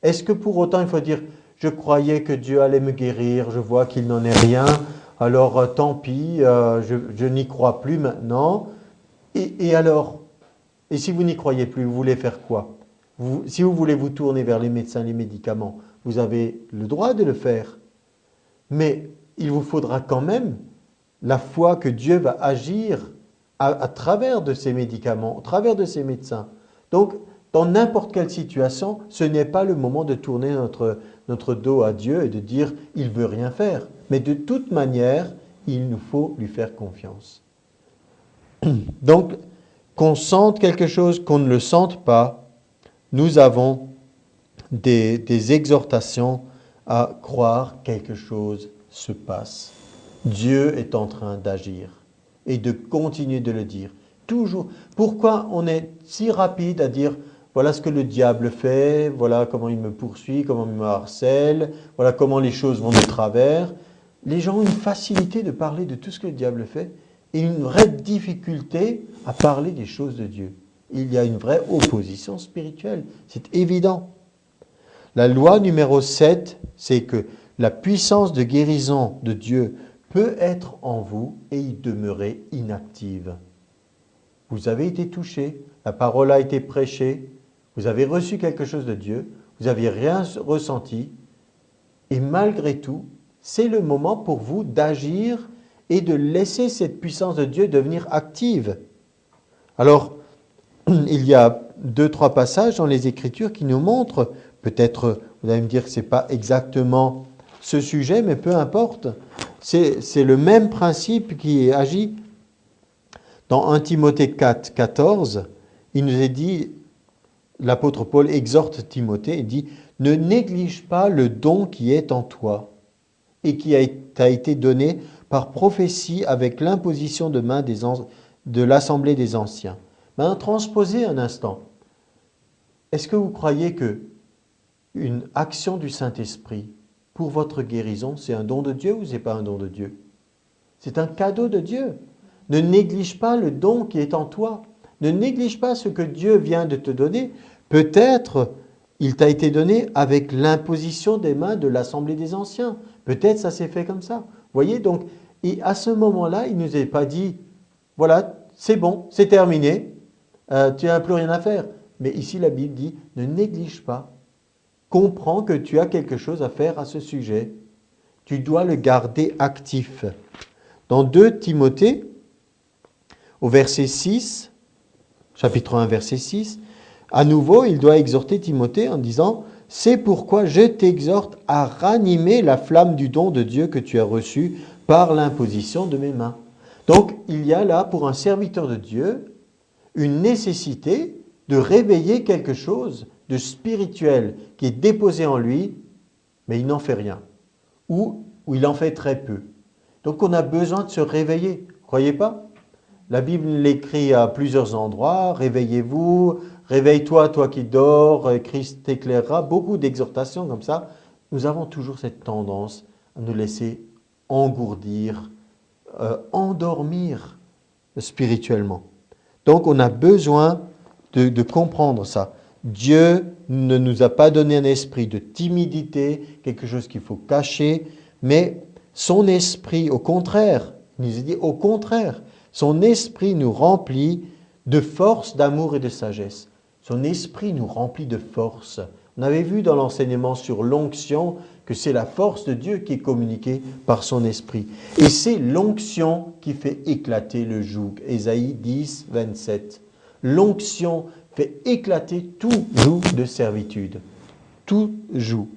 S1: Est-ce que pour autant il faut dire « je croyais que Dieu allait me guérir, je vois qu'il n'en est rien, alors tant pis, je n'y crois plus maintenant ». Et alors? Et si vous n'y croyez plus, vous voulez faire quoi? Si vous voulez vous tourner vers les médecins, les médicaments, vous avez le droit de le faire. Mais il vous faudra quand même la foi que Dieu va agir à travers de ces médicaments, à travers de ces médecins. Donc, dans n'importe quelle situation, ce n'est pas le moment de tourner notre dos à Dieu et de dire « il ne veut rien faire ». Mais de toute manière, il nous faut lui faire confiance. Donc, qu'on sente quelque chose, qu'on ne le sente pas, nous avons des exhortations à croire quelque chose se passe. Dieu est en train d'agir et de continuer de le dire. Toujours. Pourquoi on est si rapide à dire voilà ce que le diable fait, voilà comment il me poursuit, comment il me harcèle, voilà comment les choses vont de travers. Les gens ont une facilité de parler de tout ce que le diable fait et une vraie difficulté à parler des choses de Dieu. Il y a une vraie opposition spirituelle, c'est évident. La loi numéro 7, c'est que la puissance de guérison de Dieu peut être en vous et y demeurer inactive. Vous avez été touché, la parole a été prêchée, vous avez reçu quelque chose de Dieu, vous n'avez rien ressenti, et malgré tout, c'est le moment pour vous d'agir et de laisser cette puissance de Dieu devenir active. Alors, il y a 2-3 passages dans les Écritures qui nous montrent, peut-être vous allez me dire que ce n'est pas exactement ce sujet, mais peu importe, c'est le même principe qui agit. Dans 1 Timothée 4, 14, il nous est dit, l'apôtre Paul exhorte Timothée et dit « Ne néglige pas le don qui est en toi et qui t'a été donné par prophétie avec l'imposition de main de l'assemblée des anciens. » Maintenant, transposez un instant. Est-ce que vous croyez que une action du Saint-Esprit pour votre guérison, c'est un don de Dieu ou ce n'est pas un don de Dieu? C'est un cadeau de Dieu. Ne néglige pas le don qui est en toi. Ne néglige pas ce que Dieu vient de te donner. Peut-être il t'a été donné avec l'imposition des mains de l'Assemblée des Anciens. Peut-être ça s'est fait comme ça. Vous voyez, donc, et à ce moment-là, il ne nous est pas dit, voilà, c'est bon, c'est terminé, tu n'as plus rien à faire. Mais ici, la Bible dit, ne néglige pas. Comprends que tu as quelque chose à faire à ce sujet. Tu dois le garder actif. Dans 2 Timothée, au verset 6, chapitre 1, verset 6, à nouveau, il doit exhorter Timothée en disant « C'est pourquoi je t'exhorte à ranimer la flamme du don de Dieu que tu as reçu par l'imposition de mes mains. » Donc, il y a là, pour un serviteur de Dieu, une nécessité de réveiller quelque chose de spirituel qui est déposé en lui, mais il n'en fait rien, ou il en fait très peu. Donc, on a besoin de se réveiller, croyez pas? La Bible l'écrit à plusieurs endroits, réveillez-vous, réveille-toi, toi qui dors, Christ t'éclairera, beaucoup d'exhortations comme ça. Nous avons toujours cette tendance à nous laisser engourdir, endormir spirituellement. Donc on a besoin de comprendre ça. Dieu ne nous a pas donné un esprit de timidité, quelque chose qu'il faut cacher, mais son esprit, au contraire, il nous a dit au contraire, son esprit nous remplit de force, d'amour et de sagesse. Son esprit nous remplit de force. On avait vu dans l'enseignement sur l'onction que c'est la force de Dieu qui est communiquée par son esprit. Et c'est l'onction qui fait éclater le joug. Ésaïe 10, 27. L'onction fait éclater tout joug de servitude. Tout joug.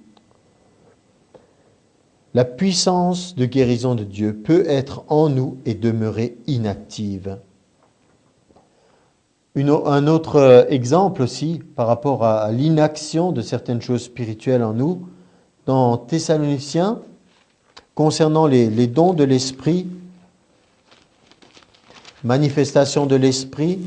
S1: La puissance de guérison de Dieu peut être en nous et demeurer inactive. Un autre exemple aussi par rapport à l'inaction de certaines choses spirituelles en nous, dans Thessaloniciens, concernant les dons de l'Esprit, manifestation de l'Esprit,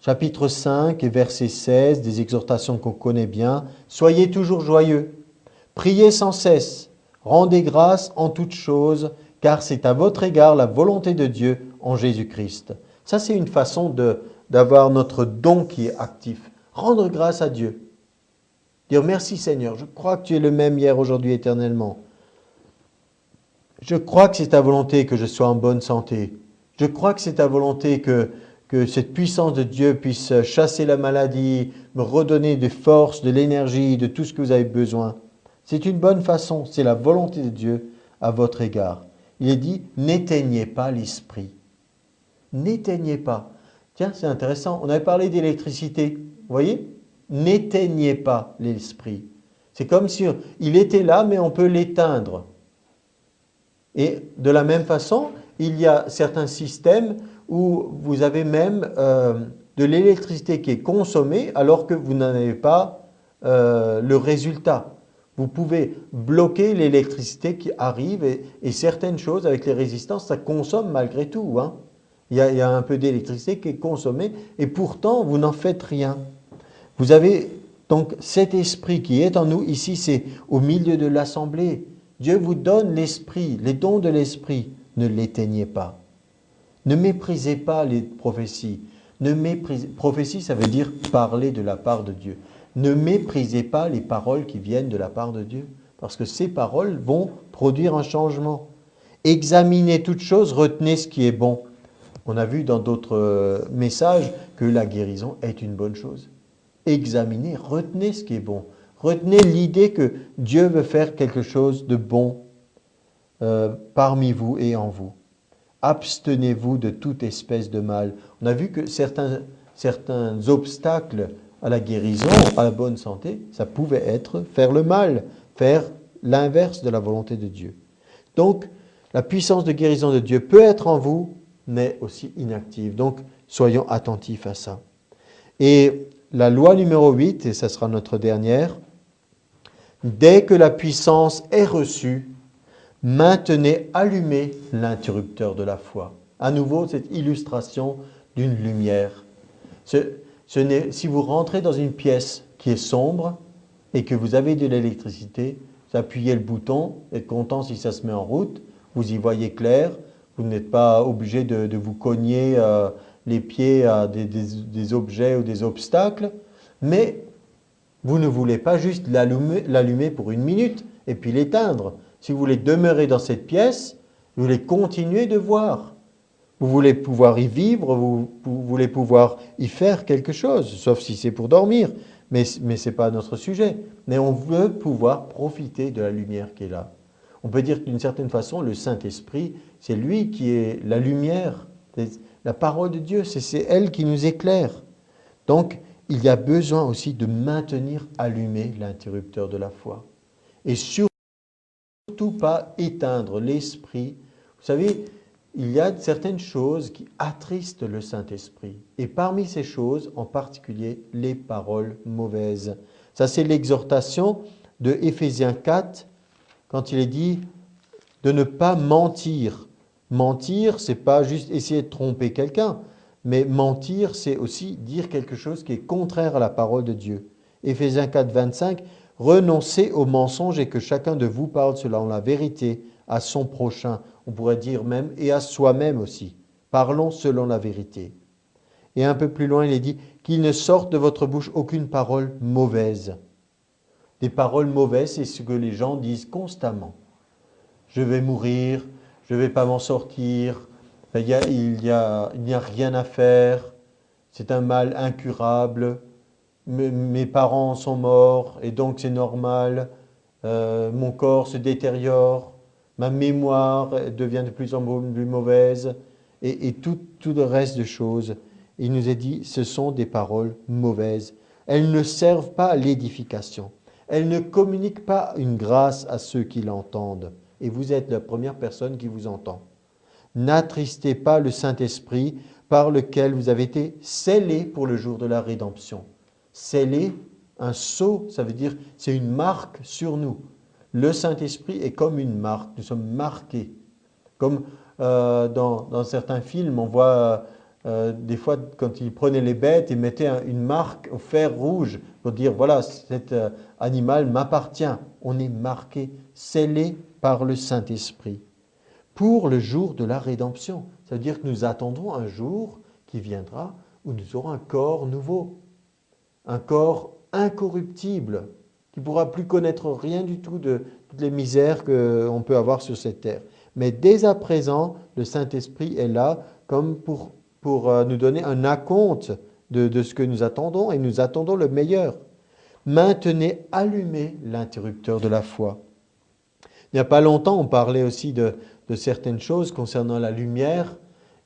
S1: chapitre 5 et verset 16, des exhortations qu'on connaît bien. « Soyez toujours joyeux, priez sans cesse, rendez grâce en toutes choses, car c'est à votre égard la volonté de Dieu en Jésus-Christ. » Ça, c'est une façon d'avoir notre don qui est actif. Rendre grâce à Dieu. Dire merci Seigneur, je crois que tu es le même hier, aujourd'hui, éternellement. Je crois que c'est ta volonté que je sois en bonne santé. Je crois que c'est ta volonté que cette puissance de Dieu puisse chasser la maladie, me redonner des forces, de l'énergie, de tout ce que vous avez besoin. C'est une bonne façon, c'est la volonté de Dieu à votre égard. Il est dit, n'éteignez pas l'esprit. N'éteignez pas. Tiens, c'est intéressant, on avait parlé d'électricité, vous voyez? N'éteignez pas l'esprit. C'est comme si il était là, mais on peut l'éteindre. Et de la même façon, il y a certains systèmes où vous avez même de l'électricité qui est consommée alors que vous n'en avez pas le résultat. Vous pouvez bloquer l'électricité qui arrive et certaines choses avec les résistances, ça consomme malgré tout. Hein. Il y a un peu d'électricité qui est consommée et pourtant vous n'en faites rien. Vous avez donc cet esprit qui est en nous, ici c'est au milieu de l'assemblée. Dieu vous donne l'esprit, les dons de l'esprit, ne l'éteignez pas. Ne méprisez pas les prophéties. Prophétie, ça veut dire parler de la part de Dieu. Ne méprisez pas les paroles qui viennent de la part de Dieu, parce que ces paroles vont produire un changement. Examinez toutes choses, retenez ce qui est bon. On a vu dans d'autres messages que la guérison est une bonne chose. Examinez, retenez ce qui est bon. Retenez l'idée que Dieu veut faire quelque chose de bon parmi vous et en vous. Abstenez-vous de toute espèce de mal. On a vu que certains obstacles à la guérison, à la bonne santé, ça pouvait être faire le mal, faire l'inverse de la volonté de Dieu. Donc, la puissance de guérison de Dieu peut être en vous, mais aussi inactive. Donc, soyons attentifs à ça. Et la loi numéro 8, et ça sera notre dernière, dès que la puissance est reçue, maintenez allumé l'interrupteur de la foi. À nouveau, cette illustration d'une lumière. Si vous rentrez dans une pièce qui est sombre et que vous avez de l'électricité, vous appuyez le bouton, êtes content si ça se met en route, vous y voyez clair, vous n'êtes pas obligé de vous cogner les pieds à des objets ou des obstacles, mais vous ne voulez pas juste l'allumer pour une minute et puis l'éteindre. Si vous voulez demeurer dans cette pièce, vous voulez continuer de voir. Vous voulez pouvoir y vivre, vous voulez pouvoir y faire quelque chose, sauf si c'est pour dormir, mais ce n'est pas notre sujet. Mais on veut pouvoir profiter de la lumière qui est là. On peut dire que d'une certaine façon, le Saint-Esprit, c'est lui qui est la lumière, la parole de Dieu, c'est elle qui nous éclaire. Donc, il y a besoin aussi de maintenir allumé l'interrupteur de la foi. Et surtout pas éteindre l'esprit. Vous savez, il y a certaines choses qui attristent le Saint-Esprit. Et parmi ces choses, en particulier, les paroles mauvaises. Ça, c'est l'exhortation de Éphésiens 4, quand il est dit de ne pas mentir. Mentir, ce n'est pas juste essayer de tromper quelqu'un, mais mentir, c'est aussi dire quelque chose qui est contraire à la parole de Dieu. Éphésiens 4, 25, « Renoncez au mensonge et que chacun de vous parle selon la vérité à son prochain. » On pourrait dire même, et à soi-même aussi. Parlons selon la vérité. Et un peu plus loin, il est dit, « Qu'il ne sorte de votre bouche aucune parole mauvaise. » Des paroles mauvaises, c'est ce que les gens disent constamment. Je vais mourir, je ne vais pas m'en sortir, il n'y a rien à faire, c'est un mal incurable, mes parents sont morts et donc c'est normal, mon corps se détériore, ma mémoire devient de plus en plus mauvaise et tout le reste de choses. Il nous est dit, ce sont des paroles mauvaises. Elles ne servent pas à l'édification. Elles ne communiquent pas une grâce à ceux qui l'entendent. Et vous êtes la première personne qui vous entend. N'attristez pas le Saint-Esprit par lequel vous avez été scellés pour le jour de la rédemption. Scellés, un sceau, ça veut dire c'est une marque sur nous. Le Saint-Esprit est comme une marque, nous sommes marqués. Comme dans certains films, on voit des fois quand ils prenaient les bêtes, ils mettaient une marque au fer rouge pour dire voilà, cet animal m'appartient. On est marqué, scellé par le Saint-Esprit pour le jour de la rédemption. Ça veut dire que nous attendons un jour qui viendra où nous aurons un corps nouveau, un corps incorruptible, qui ne pourra plus connaître rien du tout de toutes les misères qu'on peut avoir sur cette terre. Mais dès à présent, le Saint-Esprit est là comme pour nous donner un acompte de ce que nous attendons, et nous attendons le meilleur. Maintenez allumé l'interrupteur de la foi. Il n'y a pas longtemps, on parlait aussi de certaines choses concernant la lumière,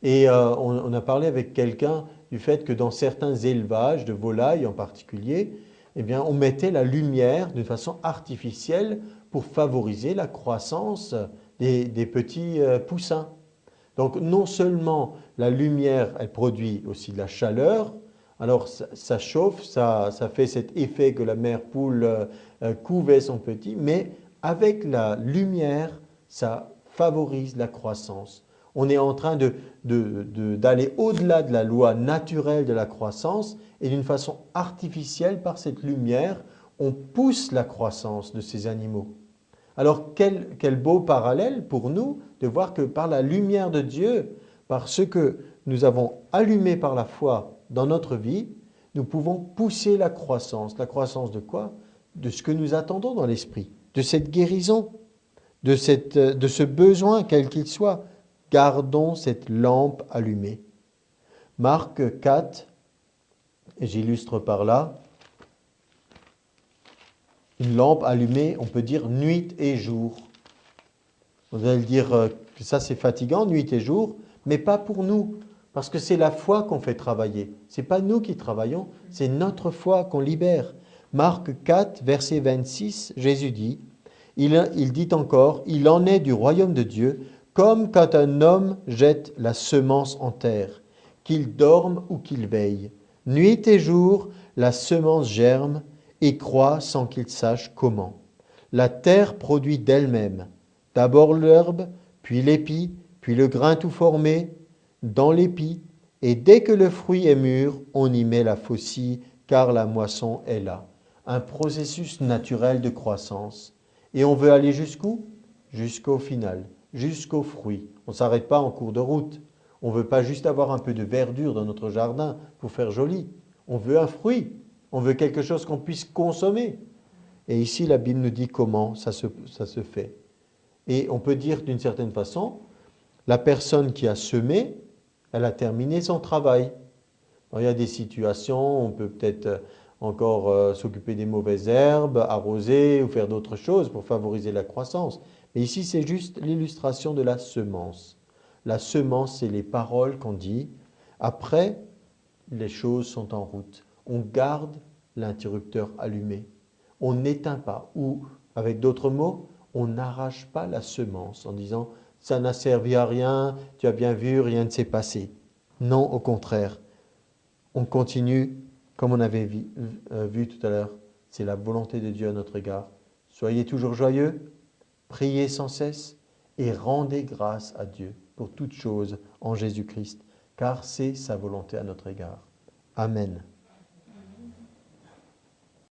S1: et on a parlé avec quelqu'un du fait que dans certains élevages de volailles en particulier, eh bien, on mettait la lumière d'une façon artificielle pour favoriser la croissance des petits poussins. Donc non seulement la lumière, elle produit aussi de la chaleur, alors ça chauffe, ça fait cet effet que la mère poule couvait son petit, mais avec la lumière, ça favorise la croissance. On est en train d'aller au-delà de la loi naturelle de la croissance et d'une façon artificielle, par cette lumière, on pousse la croissance de ces animaux. Alors quel beau parallèle pour nous de voir que par la lumière de Dieu, par ce que nous avons allumé par la foi dans notre vie, nous pouvons pousser la croissance. La croissance de quoi? De ce que nous attendons dans l'esprit, de cette guérison, de ce besoin quel qu'il soit. Gardons cette lampe allumée. Marc 4, et j'illustre par là, une lampe allumée, on peut dire nuit et jour. Vous allez dire que ça c'est fatigant, nuit et jour, mais pas pour nous, parce que c'est la foi qu'on fait travailler. Ce n'est pas nous qui travaillons, c'est notre foi qu'on libère. Marc 4, verset 26, Jésus dit, il dit encore, « Il en est du royaume de Dieu, comme quand un homme jette la semence en terre, qu'il dorme ou qu'il veille. Nuit et jour, la semence germe et croît sans qu'il sache comment. La terre produit d'elle-même, d'abord l'herbe, puis l'épi, puis le grain tout formé dans l'épi, et dès que le fruit est mûr, on y met la faucille, car la moisson est là. » Un processus naturel de croissance. Et on veut aller jusqu'où? Jusqu'au final, jusqu'au fruit. On ne s'arrête pas en cours de route. On ne veut pas juste avoir un peu de verdure dans notre jardin pour faire joli. On veut un fruit. On veut quelque chose qu'on puisse consommer. Et ici, la Bible nous dit comment ça se fait. Et on peut dire d'une certaine façon, la personne qui a semé, elle a terminé son travail. Alors, il y a des situations, on peut peut-être encore s'occuper des mauvaises herbes, arroser ou faire d'autres choses pour favoriser la croissance. Mais ici, c'est juste l'illustration de la semence. La semence, c'est les paroles qu'on dit. Après, les choses sont en route. On garde l'interrupteur allumé. On n'éteint pas. Ou, avec d'autres mots, on n'arrache pas la semence en disant « ça n'a servi à rien, tu as bien vu, rien ne s'est passé ». Non, au contraire. On continue, comme on avait vu tout à l'heure, c'est la volonté de Dieu à notre égard. Soyez toujours joyeux, priez sans cesse et rendez grâce à Dieu pour toutes choses en Jésus-Christ, car c'est sa volonté à notre égard. Amen.